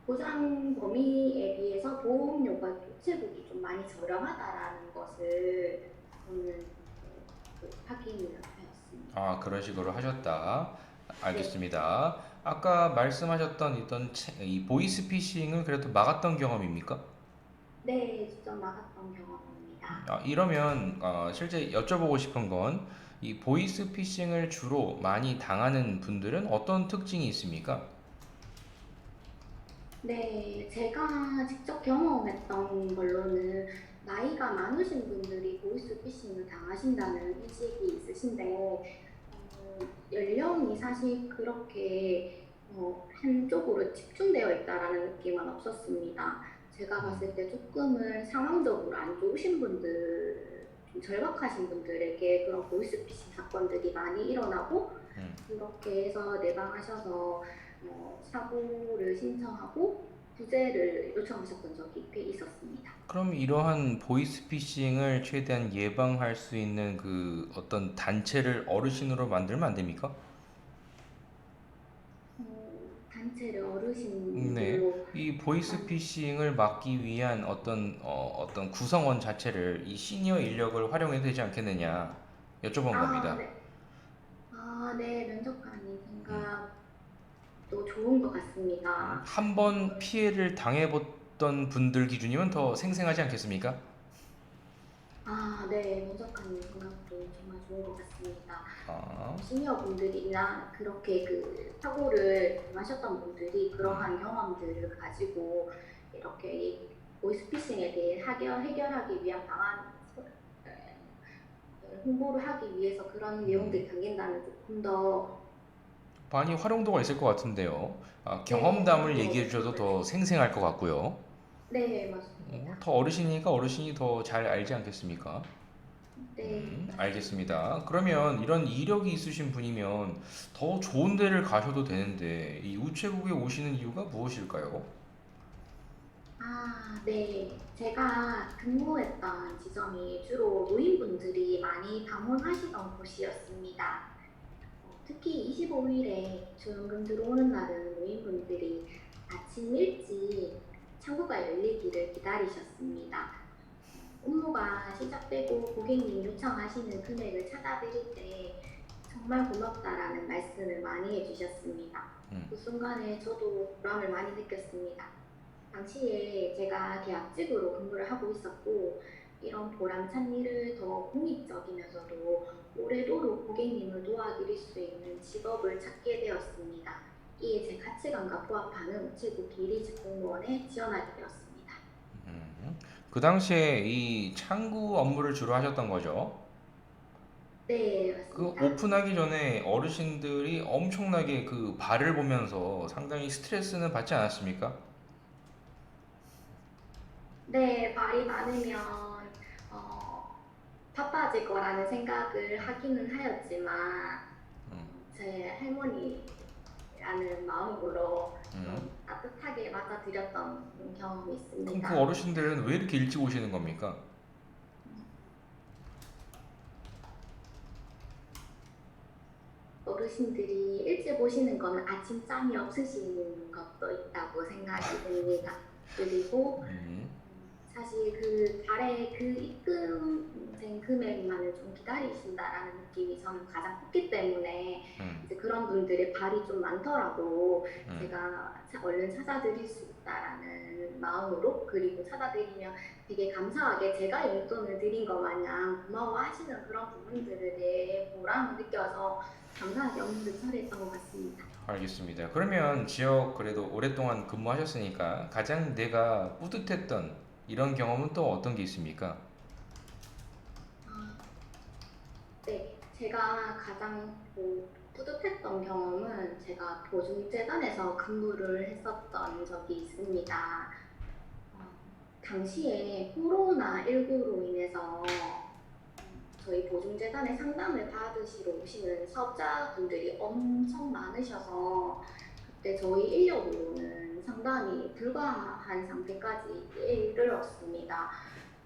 보장 범위에 비해서 보험료가 우체국이 좀 많이 저렴하다라는 것을 저는 확인을 하였습니다. 그런 식으로 하셨다. 네, 알겠습니다. 아까 말씀하셨던 이 보이스피싱을 그래도 막았던 경험입니까? 네, 직접 막았던 경험입니다. 이러면 실제 여쭤보고 싶은 건 이 보이스피싱을 주로 많이 당하는 분들은 어떤 특징이 있습니까? 네, 제가 직접 경험했던 걸로는 나이가 많으신 분들이 보이스피싱을 당하신다는 인식이 있으신데, 연령이 사실 그렇게 한쪽으로 집중되어 있다라는 느낌은 없었습니다. 제가 봤을 때 조금은 상황적으로 안 좋으신 분들, 좀 절박하신 분들에게 그런 보이스피싱 사건들이 많이 일어나고, 음. 그렇게 해서 내방하셔서 사고를 신청하고 구제를 요청하셨던 적이 꽤 있었습니다. 그럼 이러한 보이스피싱을 최대한 예방할 수 있는 그 어떤 단체를 어르신으로 만들면 안 됩니까? 단체를 네. 어르신들로 이 만, 보이스피싱을 막기 위한 어떤 구성원 자체를 이 시니어 인력을 활용해도 되지 않겠느냐 여쭤본 겁니다. 네. 네, 면접관님 음. 생각도 좋은 것 같습니다. 한 번 피해를 당해봤던 분들 기준이면 더 생생하지 않겠습니까? 네, 면접관님 생각도 정말 좋은 것 같습니다. 아, 시니어분들이나 그렇게 그 사고를 당하셨던 분들이 음. 그러한 경험들을 가지고 이렇게 이 보이스피싱에 대해 해결하기 위한 방안 홍보를 하기 위해서 그런 내용들이 담긴다면 조금 더 많이 활용도가 있을 것 같은데요. 네, 경험담을 더 얘기해 주셔도 더 생생할 것 같고요. 네, 맞습니다. 더 어르신이니까 어르신이 더 잘 알지 않겠습니까? 네, 맞습니다. 알겠습니다. 그러면 이런 이력이 있으신 분이면 더 좋은 데를 가셔도 되는데 이 우체국에 오시는 이유가 무엇일까요? 네. 제가 근무했던 지점이 주로 노인분들이 많이 방문하시던 곳이었습니다. 특히 25일에 조연금 들어오는 날은 노인분들이 아침 일찍 창구가 열리기를 기다리셨습니다. 업무가 시작되고 고객님 요청하시는 금액을 찾아드릴 때 정말 고맙다라는 말씀을 많이 해주셨습니다. 음, 그 순간에 저도 보람을 많이 느꼈습니다. 당시에 제가 계약직으로 근무를 하고 있었고, 이런 보람찬 일을 더 공익적이면서도 오래도록 고객님을 도와드릴 수 있는 직업을 찾게 되었습니다. 이에 제 가치관과 부합하는 우체국 계리직 공무원에 지원하게 되었습니다. 음. 그 당시에 이 창구 업무를 주로 하셨던 거죠? 네, 그 맞습니다. 오픈하기 전에 어르신들이 엄청나게 그 발을 보면서 상당히 스트레스는 받지 않았습니까? 네, 말이 많으면 어, 바빠질 거라는 생각을 하기는 하였지만 음, 제 할머니라는 마음으로 음. 좀 따뜻하게 맞아들였던 경험이 그럼 그 있습니다. 어르신들은 왜 이렇게 일찍 오시는 겁니까? 어르신들이 일찍 오시는 건 아침잠이 없으신 것도 있다고 생각이 듭니다. 그리고 음, 사실 그 달에 그 입금된 금액만을 좀 기다리신다라는 느낌이 저는 가장 컸기 때문에 음, 이제 그런 분들의 발이 좀 많더라도 음, 제가 얼른 찾아드릴 수 있다라는 마음으로, 그리고 찾아드리면 되게 감사하게 제가 용돈을 드린 것 마냥 고마워하시는 그런 부분들에 대해 보람을 느껴서 감사하게 업무를 처리했던 것 같습니다. 알겠습니다. 그러면 지역 그래도 오랫동안 근무하셨으니까 가장 내가 뿌듯했던 이런 경험은 또 어떤 게 있습니까? 아, 네, 제가 가장 뿌듯했던 경험은 제가 보증재단에서 근무를 했었던 적이 있습니다. 어, 당시에 코로나19로 인해서 저희 보증재단에 상담을 받으시러 오시는 사업자분들이 엄청 많으셔서 그때 저희 인력으로는 상담이 불가한 상태까지 이르렀습니다.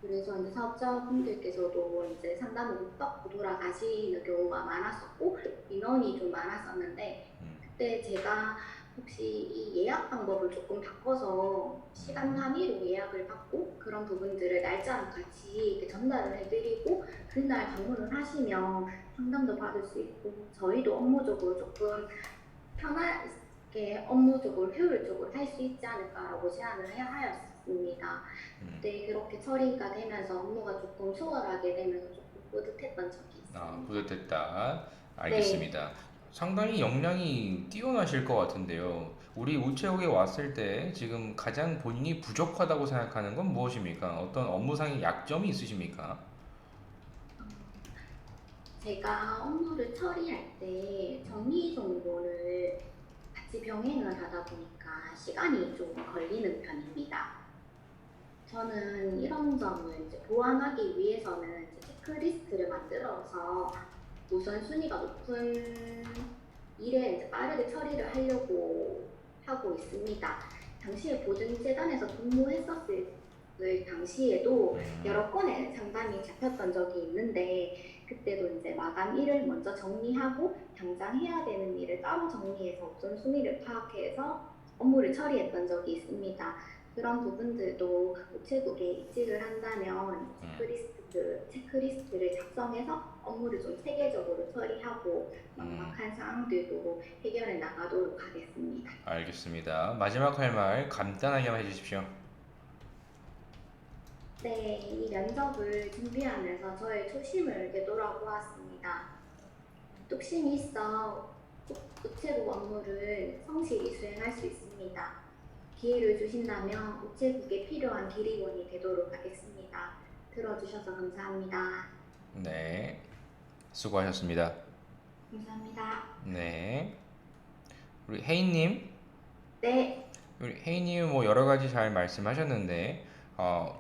그래서 이제 사업자분들께서도 이제 상담을 못 받고 돌아가시는 경우가 많았었고 인원이 좀 많았었는데, 음, 그때 제가 혹시 이 예약 방법을 조금 바꿔서 시간 음, 단위로 예약을 받고 그런 부분들을 날짜랑 같이 이렇게 전달을 해드리고 그날 방문을 하시면 상담도 받을 수 있고 저희도 업무적으로 조금 편하게 업무적으로 효율적으로 할 수 있지 않을까라고 제안을 하였습니다. 음. 그때 그렇게 처리가 되면서 업무가 조금 수월하게 되면서 조금 뿌듯했던 적이 있습니다. 뿌듯했다. 네. 알겠습니다. 상당히 역량이 뛰어나실 것 같은데요. 우리 우체국에 왔을 때 지금 가장 본인이 부족하다고 생각하는 건 무엇입니까? 어떤 업무상의 약점이 있으십니까? 어, 제가 업무를 처리할 때 정리 정보를 같이 병행을 하다 보니까 시간이 좀 걸리는 편입니다. 저는 이런 점을 이제 보완하기 위해서는 이제 체크리스트를 만들어서 우선순위가 높은 일에 이제 빠르게 처리를 하려고 하고 있습니다. 당시에 보증재단에서 근무했었을 당시에도 음, 여러 건의 상담이 잡혔던 적이 있는데, 그때도 이제 마감 일을 먼저 정리하고 당장 해야 되는 일을 따로 정리해서 우선순위를 파악해서 업무를 처리했던 적이 있습니다. 그런 부분들도 우체국에 이직을 한다면 음, 체크리스트를 작성해서 업무를 좀 체계적으로 처리하고 음, 막막한 사항들도 해결해 나가도록 하겠습니다. 알겠습니다. 마지막 할 말 간단하게만 해주십시오. 네, 이 면접을 준비하면서 저의 초심을 되돌아보았습니다. 뚝심이 있어 우체국 업무를 성실히 수행할 수 있습니다. 기회를 주신다면 우체국에 필요한 기리원이 되도록 하겠습니다. 들어주셔서 감사합니다. 네. 수고하셨습니다. 감사합니다. 네. 우리 혜인님, 네, 우리 혜인님 뭐 여러 가지 잘 말씀하셨는데,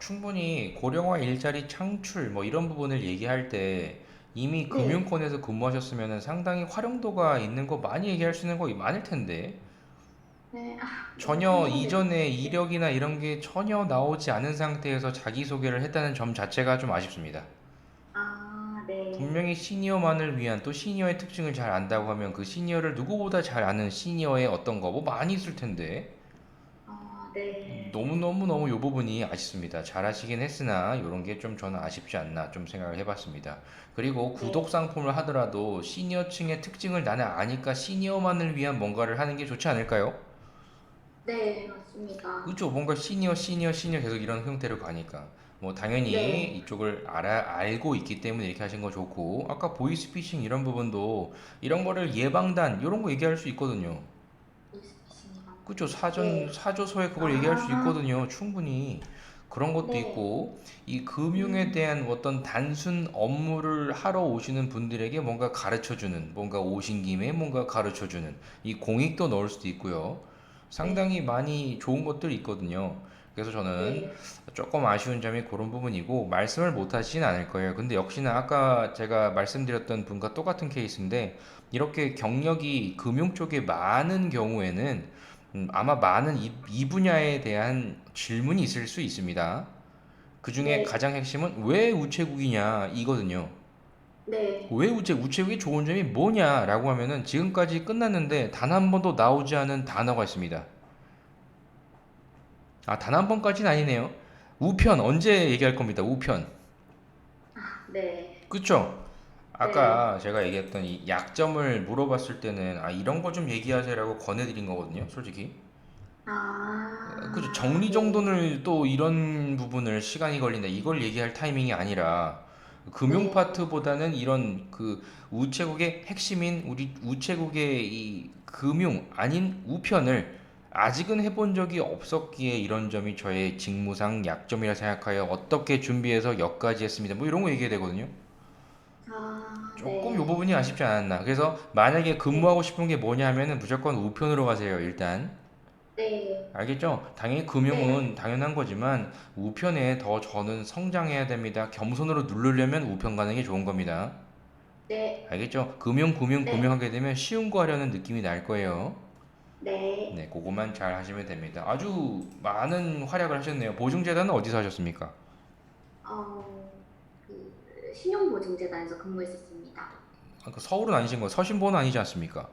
충분히 고령화 일자리 창출 뭐 이런 부분을 얘기할 때 이미 네, 금융권에서 근무하셨으면 상당히 활용도가 있는 거 많이 얘기할 수 있는 거 많을 텐데, 네, 너무 전혀 상처되네요. 이전에 네. 이력이나 이런 게 전혀 나오지 않은 상태에서 자기소개를 했다는 점 자체가 좀 아쉽습니다. 네, 분명히 시니어만을 위한 또 시니어의 특징을 잘 안다고 하면 그 시니어를 누구보다 잘 아는 시니어의 어떤 거 뭐 많이 있을 텐데 네, 너무너무너무 요 부분이 아쉽습니다. 잘하시긴 했으나 요런 게 좀 저는 아쉽지 않나 좀 생각을 해봤습니다. 그리고 구독 네, 상품을 하더라도 시니어층의 특징을 나는 아니까 시니어만을 위한 뭔가를 하는 게 좋지 않을까요? 네, 맞습니다. 그죠? 뭔가 시니어 계속 이런 형태로 가니까. 뭐 당연히 네, 이쪽을 알고 있기 때문에 이렇게 하신 거 좋고 아까 보이스피싱 이런 부분도 이런 거를 예방단 이런 거 얘기할 수 있거든요. 보이스피싱이요. 그죠? 네, 사조서에 그걸 얘기할 수 아, 있거든요. 충분히. 그런 것도 네, 있고, 이 금융에 음, 대한 어떤 단순 업무를 하러 오시는 분들에게 뭔가 가르쳐 주는, 뭔가 오신 김에 뭔가 가르쳐 주는, 이 공익도 넣을 수도 있고요. 네, 상당히 많이 좋은 것들이 있거든요. 그래서 저는 네, 조금 아쉬운 점이 그런 부분이고, 말씀을 못 하시진 않을 거예요. 근데 역시나 아까 제가 말씀드렸던 분과 똑같은 케이스인데, 이렇게 경력이 금융 쪽에 많은 경우에는 아마 많은 이 분야에 대한 질문이 있을 수 있습니다. 그 중에 네, 가장 핵심은 왜 우체국이냐 이거든요. 네, 왜 우체국이 좋은 점이 뭐냐라고 하면은 지금까지 끝났는데 단 한 번도 나오지 않은 단어가 있습니다. 아, 단 한 번까지는 아니네요. 우편 언제 얘기할 겁니다. 우편. 네, 그쵸? 네, 아까 제가 얘기했던 이 약점을 물어봤을 때는 아, 이런 거 좀 얘기하세요라고 권해드린 거거든요. 솔직히. 그죠. 네, 정리정돈을 또 이런 부분을 시간이 걸린다. 이걸 얘기할 타이밍이 아니라 금융 네, 파트보다는 이런 그 우체국의 핵심인 우리 우체국의 이 금융 아닌 우편을 아직은 해본 적이 없었기에 이런 점이 저의 직무상 약점이라 생각하여 어떻게 준비해서 여기까지 했습니다. 뭐 이런 거 얘기해야 되거든요. 조금 이 네, 부분이 아쉽지 않았나. 그래서 만약에 네, 근무하고 싶은 게 뭐냐 하면은 무조건 우편으로 가세요, 일단. 네, 알겠죠? 당연히 네, 금융은 당연한 거지만 우편에 더 저는 성장해야 됩니다. 겸손으로 누르려면 우편 가는 게 좋은 겁니다. 네, 알겠죠? 금융 네, 하게 되면 쉬운 거 하려는 느낌이 날 거예요. 네, 네, 그거만 잘 하시면 됩니다. 아주 많은 활약을 하셨네요. 보증재단은 어디서 하셨습니까? 신용보증재단에서 근무했었습니다. 아, 그 서울은 아니신 거, 서신보는 아니지 않습니까?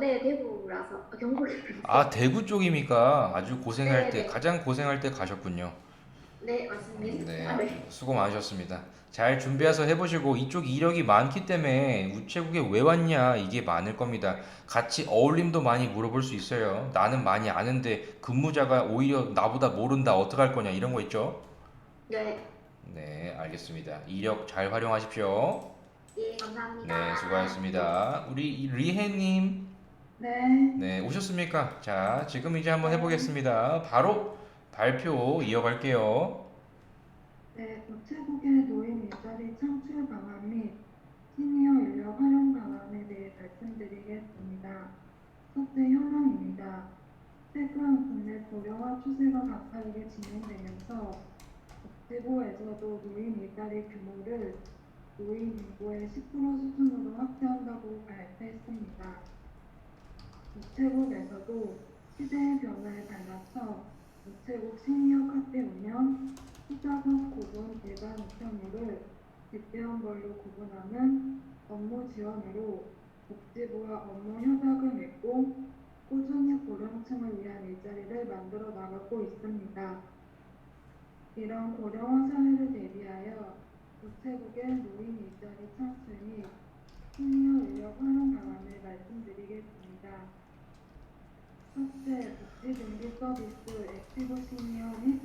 네, 대구라서, 아, 경북이라서. 대구 쪽입니까? 아주 고생할 네, 때, 네, 가장 고생할 때 가셨군요. 네, 맞습니다. 네, 네, 수고 많으셨습니다. 잘 준비해서 해보시고 이쪽 이력이 많기 때문에 우체국에 왜 왔냐 이게 많을 겁니다. 같이 어울림도 많이 물어볼 수 있어요. 나는 많이 아는데 근무자가 오히려 나보다 모른다 어떡할 거냐 이런 거 있죠? 네, 네, 알겠습니다. 이력 잘 활용하십시오. 예, 네, 감사합니다. 네, 수고하셨습니다. 우리 리혜님, 네, 네, 오셨습니까? 자, 지금 이제 한번 네. 해보겠습니다. 바로 발표 이어갈게요. 네, 우체국의 노인 일자리 창출 방안 및 시니어 인력 활용 방안에 대해 말씀드리겠습니다. 첫째 현황입니다. 최근 국내 고령화 추세가 가파르게 진행되면서 복지부에서도 노인 일자리 규모를 노인 인구의 10% 수준으로 확대한다고 발표했습니다. 우체국에서도 시대의 변화에 발맞춰 우체국 시니어 카페 운영, 투자금 구분 일반 우편물을 집배원별로 구분하는 업무 지원으로 복지부와 업무 협약을 맺고 꾸준히 고령층을 위한 일자리를 만들어 나가고 있습니다. 이런 고령화 사회를 대비하여 우체국의 노인 일자리 창출 및 시니어 인력 활용 방안을 말씀드리겠습니다. 첫째, 복지등기 서비스 액티브 시니어 및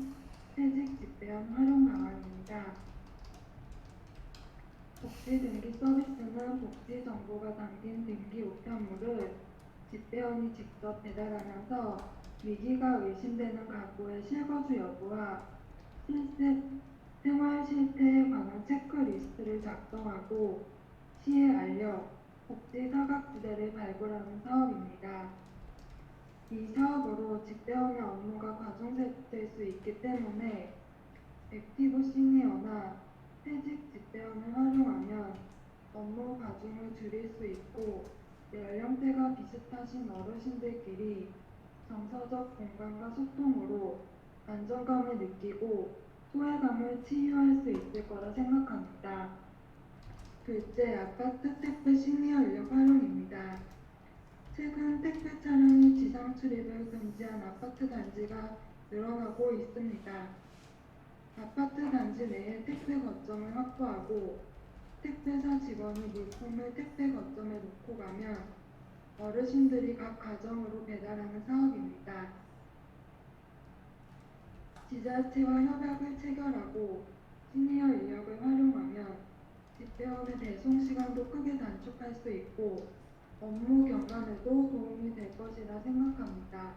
퇴직 집배원 활용 방안입니다. 복지등기 서비스는 복지 정보가 담긴 등기 우편물을 집배원이 직접 배달하면서 위기가 의심되는 가구의 실거주 여부와 실세 생활 실태에 관한 체크리스트를 작성하고 시에 알려 복지 사각지대를 발굴하는 사업입니다. 이 사업으로 집배원의 업무가 과중될 수 있기 때문에 액티브 시니어나 퇴직 집배원을 활용하면 업무 과중을 줄일 수 있고 연령대가 비슷하신 어르신들끼리 정서적 공감과 소통으로 안정감을 느끼고 소외감을 치유할 수 있을 거라 생각합니다. 둘째, 아파트 택배 시니어 인력 활용입니다. 최근 택배 차량의 지상 출입을 금지한 아파트 단지가 늘어나고 있습니다. 아파트 단지 내에 택배 거점을 확보하고 택배사 직원이 물품을 택배 거점에 놓고 가면 어르신들이 각 가정으로 배달하는 사업입니다. 지자체와 협약을 체결하고 시니어 인력을 활용하면 집배원의 배송 시간도 크게 단축할 수 있고 업무 경감에도 도움이 될 것이라 생각합니다.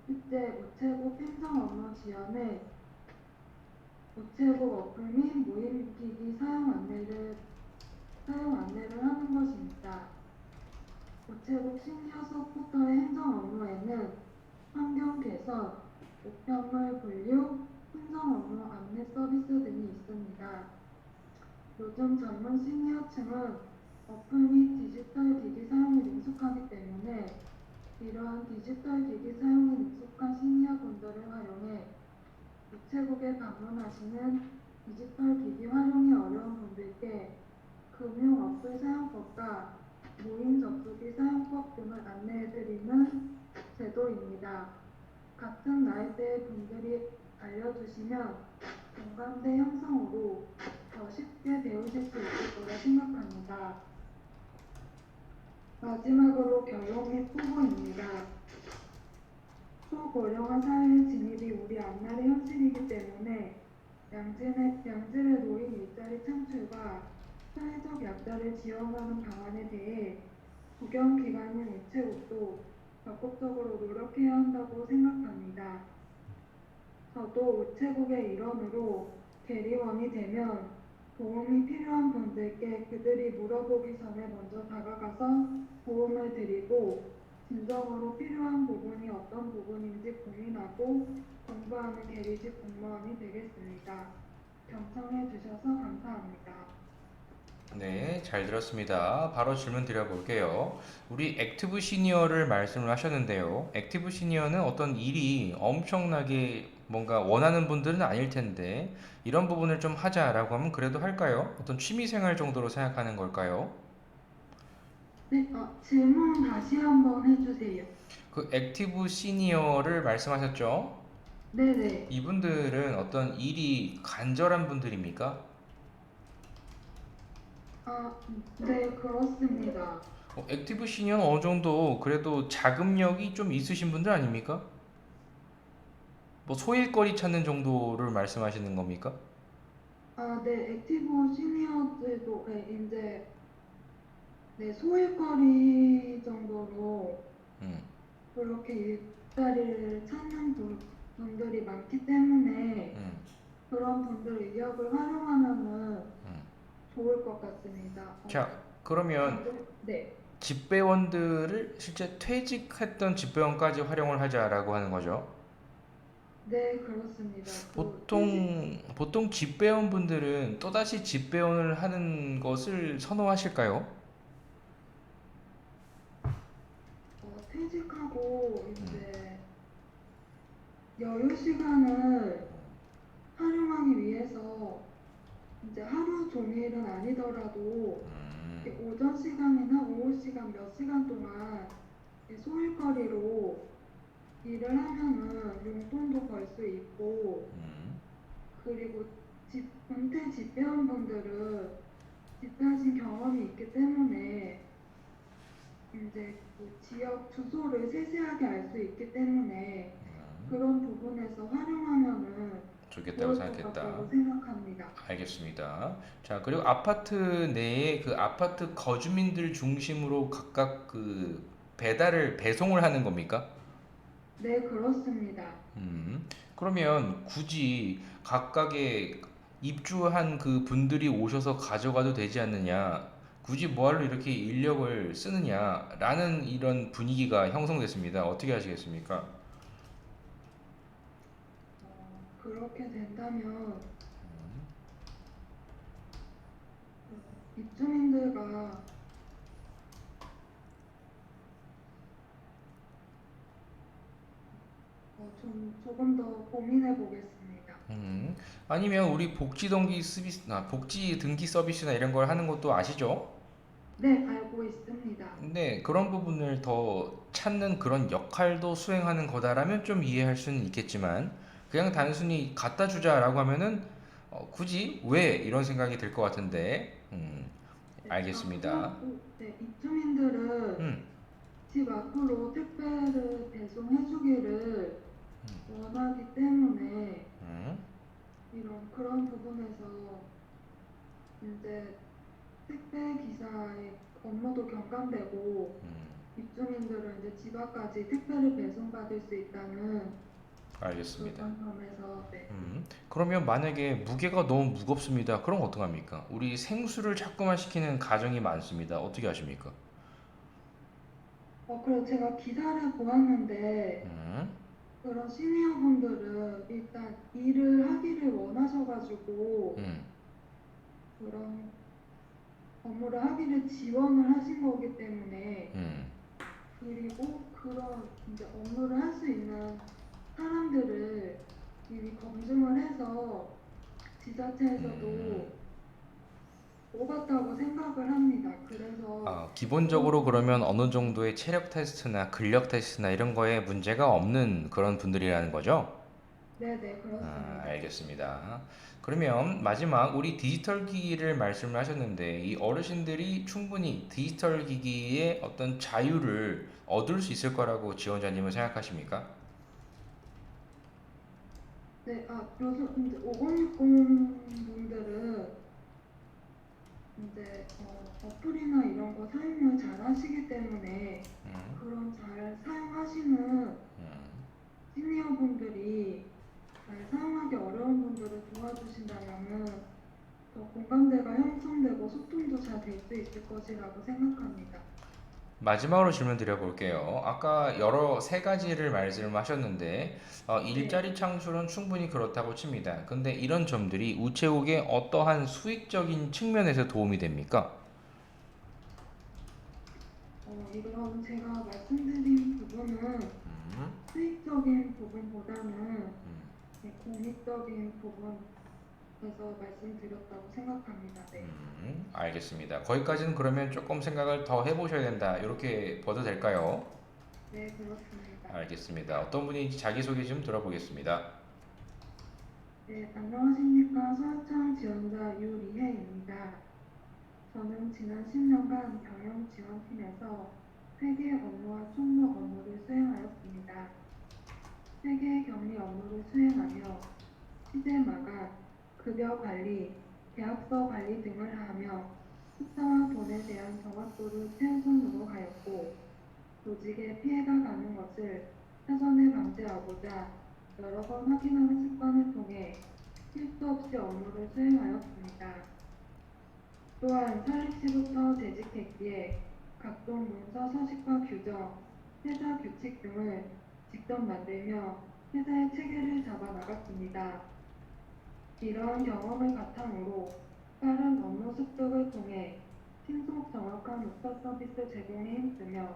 셋째, 우체국 행정 업무 지원에 우체국 어플 및 모임기기 사용 안내를 하는 것입니다. 우체국 시니어 서포터의 행정 업무에는 환경 개선, 우편물 분류, 행정 업무 안내 서비스 등이 있습니다. 요즘 젊은 시니어층은 어플 및 디지털 기기 사용에 능숙하기 때문에 이러한 디지털 기기 사용에 능숙한 시니어분들을 활용해 우체국에 방문하시는 디지털 기기 활용이 어려운 분들께 금융 어플 사용법과 모임 접수기 사용법 등을 안내해드리는 제도입니다. 같은 나이대의 분들이 알려주시면 공감대 형성으로 더 쉽게 배우실 수 있을 거라 생각합니다. 마지막으로 결론 및 포부입니다. 초고령화 사회의 진입이 우리 앞날의 현실이기 때문에 양질의 노인 일자리 창출과 사회적 약자를 지원하는 방안에 대해 국영기관인 우체국도 적극적으로 노력해야 한다고 생각합니다. 저도 우체국의 일원으로 대리원이 되면 도움이 필요한 분들께 그들이 물어보기 전에 먼저 다가가서 도움을 드리고 진정으로 필요한 부분이 어떤 부분인지 고민하고 공부하는 계리직 공무원이 되겠습니다. 경청해 주셔서 감사합니다. 네, 잘 들었습니다. 바로 질문 드려볼게요. 우리 액티브 시니어를 말씀을 하셨는데요. 액티브 시니어는 어떤 일이 엄청나게 뭔가 원하는 분들은 아닐 텐데, 이런 부분을 좀 하자라고 하면 그래도 할까요? 어떤 취미 생활 정도로 생각하는 걸까요? 네, 질문 다시 한번 해주세요. 그 액티브 시니어를 말씀하셨죠? 네네. 이분들은 어떤 일이 간절한 분들입니까? 네, 그렇습니다. 액티브 시니어는 어느 정도 그래도 자금력이 좀 있으신 분들 아닙니까? 뭐 소일거리 찾는 정도를 말씀하시는 겁니까? 네, 액티브 시니어들도 네, 소일거리 정도로 음, 그렇게 일자리를 찾는 분들이 많기 때문에 음, 그런 분들 인력을 활용하면은 음. 좋을 것 같습니다. 자, 그러면 네, 집배원들을 실제 퇴직했던 집배원까지 활용을 하자라고 하는 거죠. 네, 그렇습니다. 보통 집배원분들은 또다시 집배원을 하는 것을 선호하실까요? 퇴직하고 이제 여유 시간을 활용하기 위해서 이제 하루 종일은 아니더라도 이렇게 오전 시간이나 오후 시간 몇 시간 동안 이렇게 소일거리로 일을 하면은 용돈도 벌 수 있고 그리고 은퇴 집배원분들은 집배하신 경험이 있기 때문에 이제 그 지역 주소를 세세하게 알 수 있기 때문에 그런 부분에서 활용하면은 좋겠다고 좋을 것 생각했다. 같다고 생각합니다. 알겠습니다. 자, 그리고 아파트 내에 그 아파트 거주민들 중심으로 각각 그 배송을 하는 겁니까? 네, 그렇습니다. 그러면 굳이 각각의 입주한 그 분들이 오셔서 가져가도 되지 않느냐, 굳이 뭐하러 이렇게 인력을 쓰느냐라는 이런 분위기가 형성됐습니다. 어떻게 하시겠습니까? 그렇게 된다면 입주민들과 조금 더 고민해 보겠습니다. 음, 아니면 우리 복지 등기 서비스나 이런 걸 하는 것도 아시죠? 네, 알고 있습니다. 근데 그런 부분을 더 찾는 그런 역할도 수행하는 거다라면 좀 이해할 수는 있겠지만 그냥 단순히 갖다 주자라고 하면은 굳이 왜 이런 생각이 들 것 같은데 네, 알겠습니다. 입주민들은 음, 집 앞으로 택배를 배송해 주기를 원하기 때문에 음, 그런 부분에서 이제 택배 기사의 업무도 경감되고 음, 입주민들은 이제 집 앞까지 택배를 배송받을 수 있다는 알겠습니다. 그런 점에서 네. 그러면 만약에 무게가 너무 무겁습니다. 그럼 어떡합니까? 우리 생수를 자꾸만 시키는 가정이 많습니다. 어떻게 하십니까? 그리고 제가 기사를 보았는데 음, 그런 시니어분들은 일단 일을 하기를 원하셔가지고 음, 그런 업무를 하기를 지원을 하신 거기 때문에 음, 그리고 그런 이제 업무를 할 수 있는 사람들을 이미 검증을 해서 음. 지자체에서도 뽑았다고 생각을 합니다. 그래서 기본적으로 그러면 어느 정도의 체력 테스트나 근력 테스트나 이런 거에 문제가 없는 그런 분들이라는 거죠? 네네 그렇습니다. 알겠습니다. 그러면 마지막 우리 디지털 기기를 말씀을 하셨는데 이 어르신들이 충분히 디지털 기기의 어떤 자유를 얻을 수 있을 거라고 지원자님은 생각하십니까? 네, 요즘 이제 5060 분들은 이제 어플이나 이런 거 사용을 잘 하시기 때문에 음, 그런 잘 사용하시는 음. 시니어 분들이 잘 사용하기 어려운 분들을 도와주신다면은 더 공감대가 형성되고 소통도 잘 될 수 있을 것이라고 생각합니다. 마지막으로 질문 드려볼게요. 아까 세 가지를 말씀하셨는데 네, 일자리 창출은 충분히 그렇다고 칩니다. 근데 이런 점들이 우체국의 어떠한 수익적인 측면에서 도움이 됩니까? 이런 제가 말씀드린 부분은 음, 수익적인 부분보다는 음. 공익적인 부분에서 말씀드렸다고 생각합니다. 네, 알겠습니다. 거기까지는 그러면 조금 생각을 더 해보셔야 된다. 이렇게 봐도 될까요? 네 그렇습니다. 알겠습니다. 어떤 분인지 자기소개 좀 들어보겠습니다. 네, 안녕하십니까. 소아청 지원자 유리혜입니다. 저는 지난 10년간 경영지원팀에서 회계 업무와 총무 업무를 수행하였습니다. 회계 격리 업무를 수행하며 시제 마감, 급여 관리, 계약서 관리 등을 하며 숫자와 돈에 대한 정확도를 최우선으로 하였고 조직에 피해가 가는 것을 사전에 방지하고자 여러 번 확인하는 습관을 통해 실수 없이 업무를 수행하였습니다. 또한 설립 시부터 재직했기에 각종 문서 서식과 규정, 회사 규칙 등을 직접 만들며 회사의 체계를 잡아 나갔습니다. 이러한 경험을 바탕으로 빠른 업무 습득을 통해 신속 정확한 우편 서비스 제공에 힘쓰며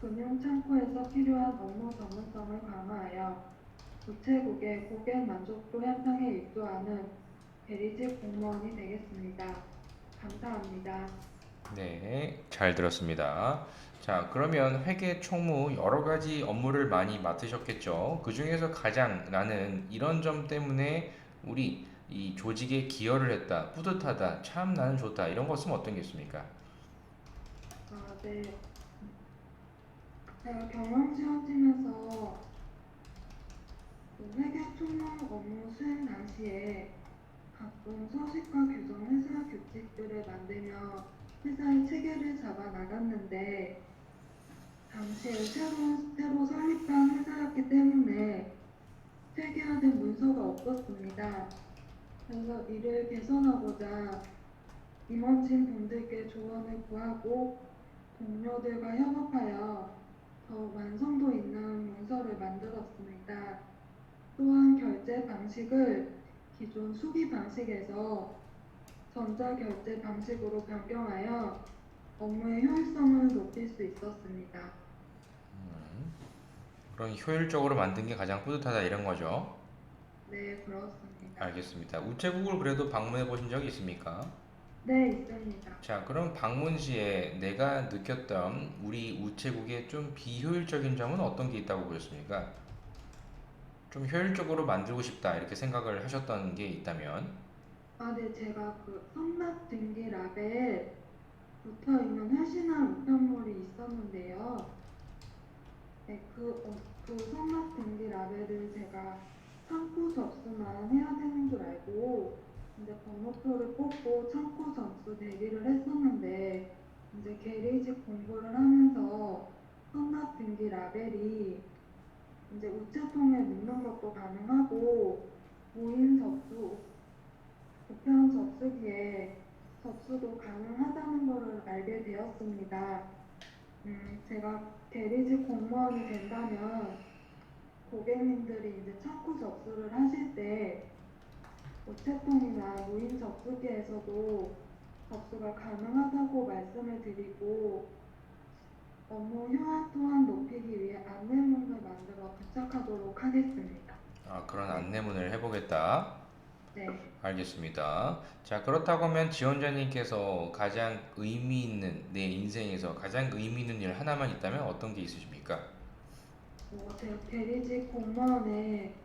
금융 창구에서 필요한 업무 전문성을 강화하여 우체국의 고객 만족도 향상에 일조하는 대리직 공무원이 되겠습니다. 감사합니다. 네, 잘 들었습니다. 자, 그러면 회계, 총무 여러 가지 업무를 많이 맡으셨겠죠. 그 중에서 가장 나는 이런 점 때문에 우리 이 조직에 기여를 했다, 뿌듯하다, 참 나는 좋다 이런 것은 어떤 게 있습니까? 네. 제가 경영지원팀에서 회계 총무 업무 수행 당시에 각종 서식과 규정, 회사 규칙들을 만들며 회사의 체계를 잡아 나갔는데 당시에 새로 설립한 회사였기 때문에 체계화된 문서가 없었습니다. 그래서 이를 개선하고자 임원진 분들께 조언을 구하고 동료들과 협업하여 더욱 완성도 있는 문서를 만들었습니다. 또한 결제 방식을 기존 수기 방식에서 전자결제 방식으로 변경하여 업무의 효율성을 높일 수 있었습니다. 그런 효율적으로 만든 게 가장 뿌듯하다 이런 거죠. 네, 그렇습니다. 알겠습니다. 우체국을 그래도 방문해 보신 적이 있습니까? 네, 있습니다. 자, 그럼 방문 시에 내가 느꼈던 우리 우체국의 좀 비효율적인 점은 어떤 게 있다고 보셨습니까? 좀 효율적으로 만들고 싶다 이렇게 생각을 하셨던 게 있다면. 네, 제가 그 선납 등기 라벨 붙어 있는 회신한 우편물이 있었는데요. 네, 그 선납 등기 라벨을 제가 창구 접수만 해야 되는 줄 알고 이제 번호표를 뽑고 창구 접수 대기를 했었는데 이제 계리직 공부를 하면서 선납 등기 라벨이 이제 우체통에 넣는 것도 가능하고 무인 접수, 우편 접수기에 접수도 가능하다는 것을 알게 되었습니다. 제가 대리직 공무원이 된다면 고객님들이 이제 창구 접수를 하실 때 우체통이나 무인 접수기에서도 접수가 가능하다고 말씀을 드리고 업무 효율 또한 높이기 위해 안내문을 만들어 부착하도록 하겠습니다. 그런 안내문을 해보겠다. 네. 알겠습니다. 자, 그렇다고 하면 지원자님께서 가장 의미 있는 내 인생에서 가장 의미 있는 일 하나만 있다면 어떤 게 있으십니까? 제가 대리직 공무원에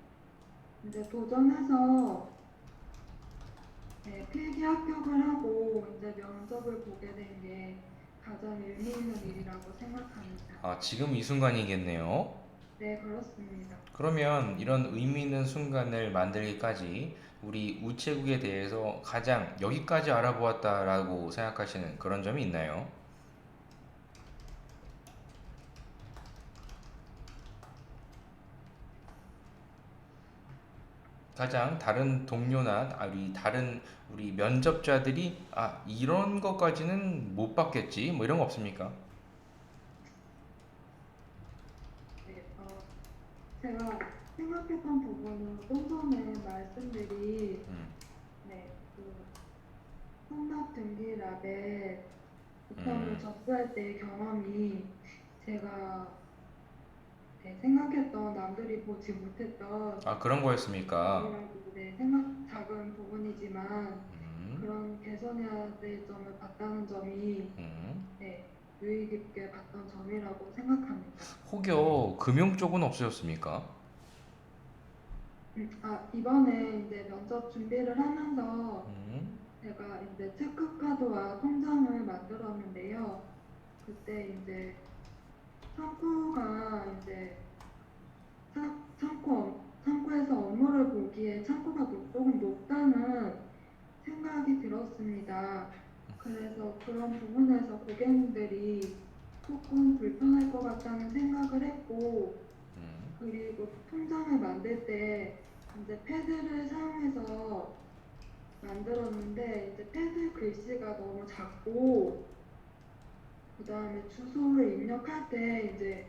이제 도전해서 필기 합격을 하고 이제 면접을 보게 된 게 가장 의미 있는 일이라고 생각합니다. 지금 이 순간이겠네요. 네, 그렇습니다. 그러면 이런 의미 있는 순간을 만들기까지 우리 우체국에 대해서 가장 여기까지 알아보았다라고 생각하시는 그런 점이 있나요? 가장 다른 동료나 우리 면접자들이 이런 것까지는 못 받겠지 뭐 이런 거 없습니까? 네, 제가 생각했던 부분은 좀 전에 말씀드린 네, 그 성납 등기 라벨 우편을 음. 접수할 때의 경험이 제가 생각했던 남들이 보지 못했던 그런 거였습니까? 일이라고 생각 작은 부분이지만 음. 그런 개선해야 될 점을 봤다는 점이 음. 유의 깊게 봤던 점이라고 생각합니다. 혹여 금융 쪽은 없으셨습니까? 이번에 이제 면접 준비를 하면서 제가 이제 체크카드와 통장을 만들었는데요. 그때 이제 창구가 이제 창구에서 업무를 보기에 창구가 조금 높다는 생각이 들었습니다. 그래서 그런 부분에서 고객님들이 조금 불편할 것 같다는 생각을 했고, 그리고 통장을 만들 때 이제 패드를 사용해서 만들었는데 이제 패드 글씨가 너무 작고 그 다음에 주소를 입력할 때 이제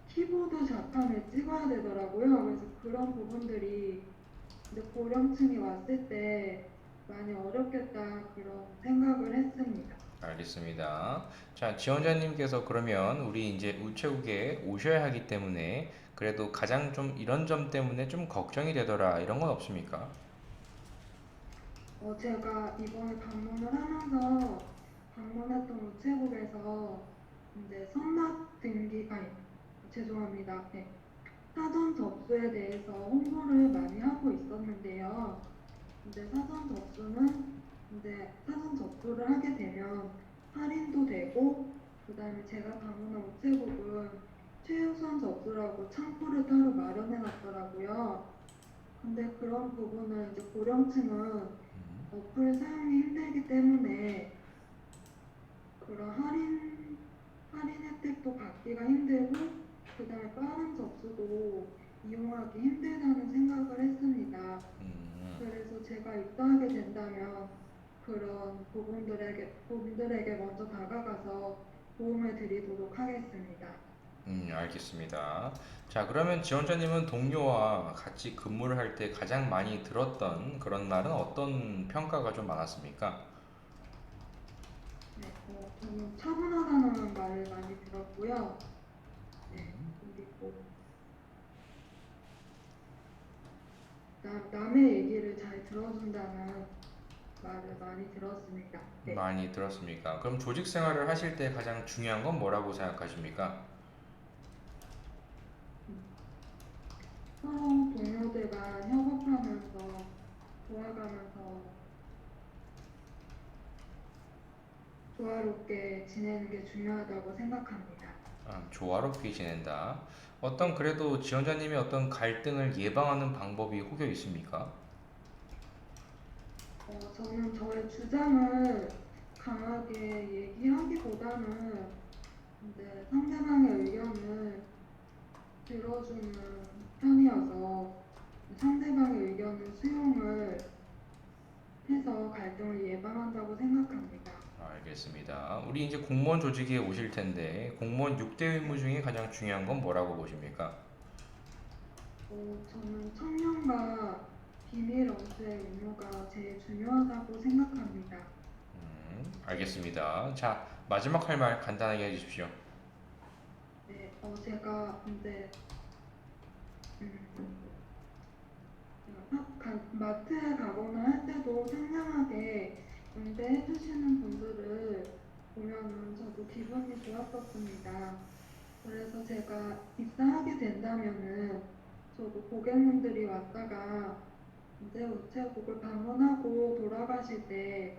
키보드 자판을 찍어야 되더라고요. 그래서 그런 부분들이 이제 고령층이 왔을 때 많이 어렵겠다 그런 생각을 했습니다. 알겠습니다. 자, 지원자님께서 그러면 우리 이제 우체국에 오셔야 하기 때문에 그래도 가장 좀 이런 점 때문에 좀 걱정이 되더라 이런 건 없습니까? 제가 이번에 방문을 하면서 방문했던 우체국에서 이제 선납 등기 죄송합니다. 사전 접수에 대해서 홍보를 많이 하고 있었는데요. 이제 사전 접수를 하게 되면 할인도 되고 그다음에 제가 방문한 우체국은 최우선 접수라고 창구를 따로 마련해 놨더라고요. 근데 그런 부분은 이제 고령층은 어플 사용이 힘들기 때문에 그런 할인 혜택도 받기가 힘들고 그다음에 빠른 접수도 이용하기 힘들다는 생각을 했습니다. 그래서 제가 입사하게 된다면 그런 부분들에게 먼저 다가가서 도움을 드리도록 하겠습니다. 알겠습니다. 자, 그러면 지원자님은 동료와 같이 근무를 할 때 가장 많이 들었던 그런 말은 어떤 평가가 좀 많았습니까? 네, 저는 차분하다는 말을 많이 들었고요. 네, 그리고 남의 얘기를 잘 들어준다는 말을 많이 들었습니다. 네, 많이 들었습니까? 그럼 조직 생활을 하실 때 가장 중요한 건 뭐라고 생각하십니까? 서로 동료들과 협업하면서 도와가면서 조화롭게 지내는 게 중요하다고 생각합니다. 조화롭게 지낸다. 어떤 그래도 지원자님의 어떤 갈등을 예방하는 방법이 혹여 있습니까? 저는 저의 주장을 강하게 얘기하기보다는 이제 상대방의 의견을 들어주는 편이어서 상대방의 의견을 수용을 해서 갈등을 예방한다고 생각합니다. 알겠습니다. 우리 이제 공무원 조직에 오실 텐데 공무원 6대 의무 중에 가장 중요한 건 뭐라고 보십니까? 저는 청렴과 비밀 엄수의 의무가 제일 중요하다고 생각합니다. 알겠습니다. 자, 마지막 할 말 간단하게 해주십시오. 네, 제가 이제 마트에 가거나 할 때도 상냥하게 응대해 주시는 분들을 보면은 저도 기분이 좋았었습니다. 그래서 제가 입사하게 된다면은 저도 고객님들이 왔다가 이제 우체국을 방문하고 돌아가실 때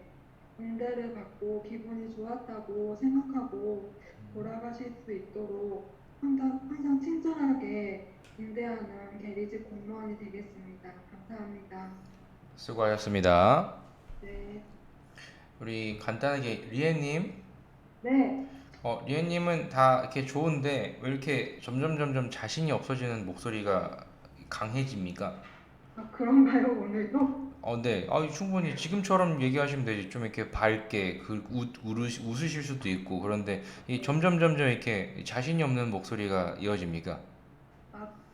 응대를 받고 기분이 좋았다고 생각하고 돌아가실 수 있도록 항상 친절하게 응대하는 계리직 공무원이 되겠습니다. 감사합니다. 수고하셨습니다. 네. 우리 간단하게 리에님, 네. 리에님은 다 이렇게 좋은데 왜 이렇게 점점 자신이 없어지는 목소리가 강해집니까? 그런가요, 오늘도? 네. 충분히 지금처럼 얘기하시면 되지. 좀 이렇게 밝게 웃으실 수도 있고 그런데 이 점점 이렇게 자신이 없는 목소리가 이어집니까?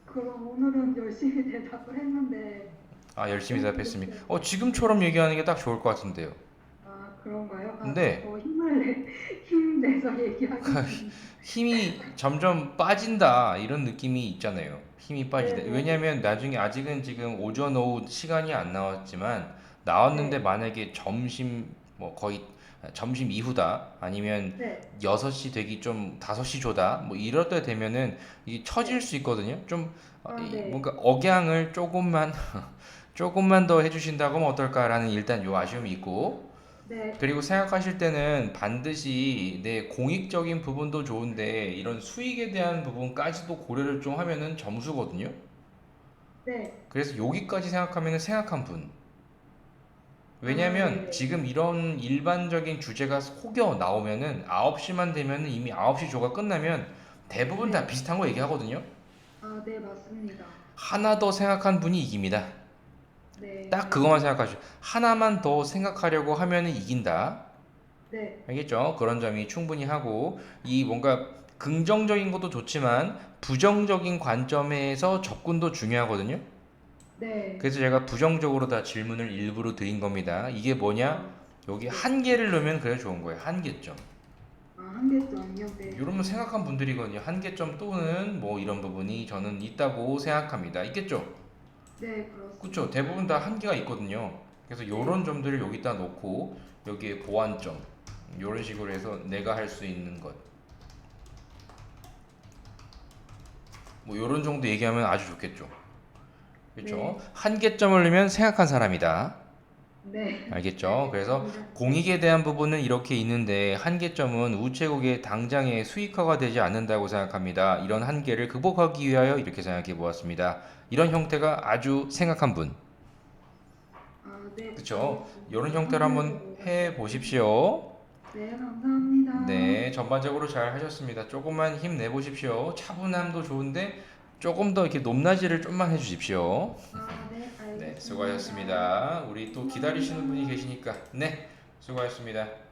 그럼 오늘은 열심히 대답을 했는데, 열심히 대답했습니다. 지금처럼 얘기하는 게 딱 좋을 것 같은데요. 그런가요? 네. 더 힘내서 얘기하겠습니다. 힘이 점점 빠진다 이런 느낌이 있잖아요. 힘이 빠지다. 네. 왜냐면 나중에 아직은 지금 오전 오후 시간이 안 나왔지만 나왔는데 네. 만약에 점심 뭐 거의 점심 이후다 아니면 네. 6시 되기 좀 5시 조다 뭐 이럴 때 되면은 이게 처질 수 있거든요. 좀 네. 뭔가 억양을 조금만 더 해주신다고 하면 어떨까라는 일단 요 아쉬움이 있고 네. 그리고 생각하실 때는 반드시 내 공익적인 부분도 좋은데 이런 수익에 대한 부분까지도 고려를 좀 하면은 점수거든요. 네. 그래서 여기까지 생각하면은 생각한 분. 왜냐면 네. 지금 이런 일반적인 주제가 혹여 나오면은 9시만 되면은 이미 9시 조가 끝나면 대부분 다 비슷한 거 얘기하거든요. 네, 맞습니다. 하나 더 생각한 분이 이깁니다. 네. 딱 그것만 생각하시죠. 하나만 더 생각하려고 하면은 이긴다. 네. 알겠죠? 그런 점이 충분히 하고 이 뭔가 긍정적인 것도 좋지만 부정적인 관점에서 접근도 중요하거든요. 네. 그래서 제가 부정적으로 다 질문을 일부러 드린 겁니다. 이게 뭐냐? 여기 한계를 넣으면 그래 좋은 거예요. 한계점. 한계점이요? 네. 이러면 생각한 분들이거든요. 한계점 또는 뭐 이런 부분이 저는 있다고 생각합니다. 있겠죠? 네, 그렇습니다. 그렇죠. 대부분 다 한계가 있거든요. 그래서 이런 점들을 여기다 놓고 여기에 보완점 이런 식으로 해서 내가 할 수 있는 것 뭐 이런 정도 얘기하면 아주 좋겠죠. 그렇죠. 네. 한계점을 넣으면 생각한 사람이다. 네. 알겠죠? 그래서 공익에 대한 부분은 이렇게 있는데 한계점은 우체국의 당장의 수익화가 되지 않는다고 생각합니다. 이런 한계를 극복하기 위하여 이렇게 생각해 보았습니다. 이런 형태가 아주 생각한 분. 네. 그렇죠? 이런 형태로 한번 해 보십시오. 네, 감사합니다. 네, 전반적으로 잘 하셨습니다. 조금만 힘내 보십시오. 차분함도 좋은데 조금 더 이렇게 높낮이를 좀만 해 주십시오. 네, 알겠습니다. 네, 수고하셨습니다. 우리 또 기다리시는 분이 계시니까 네, 수고하셨습니다.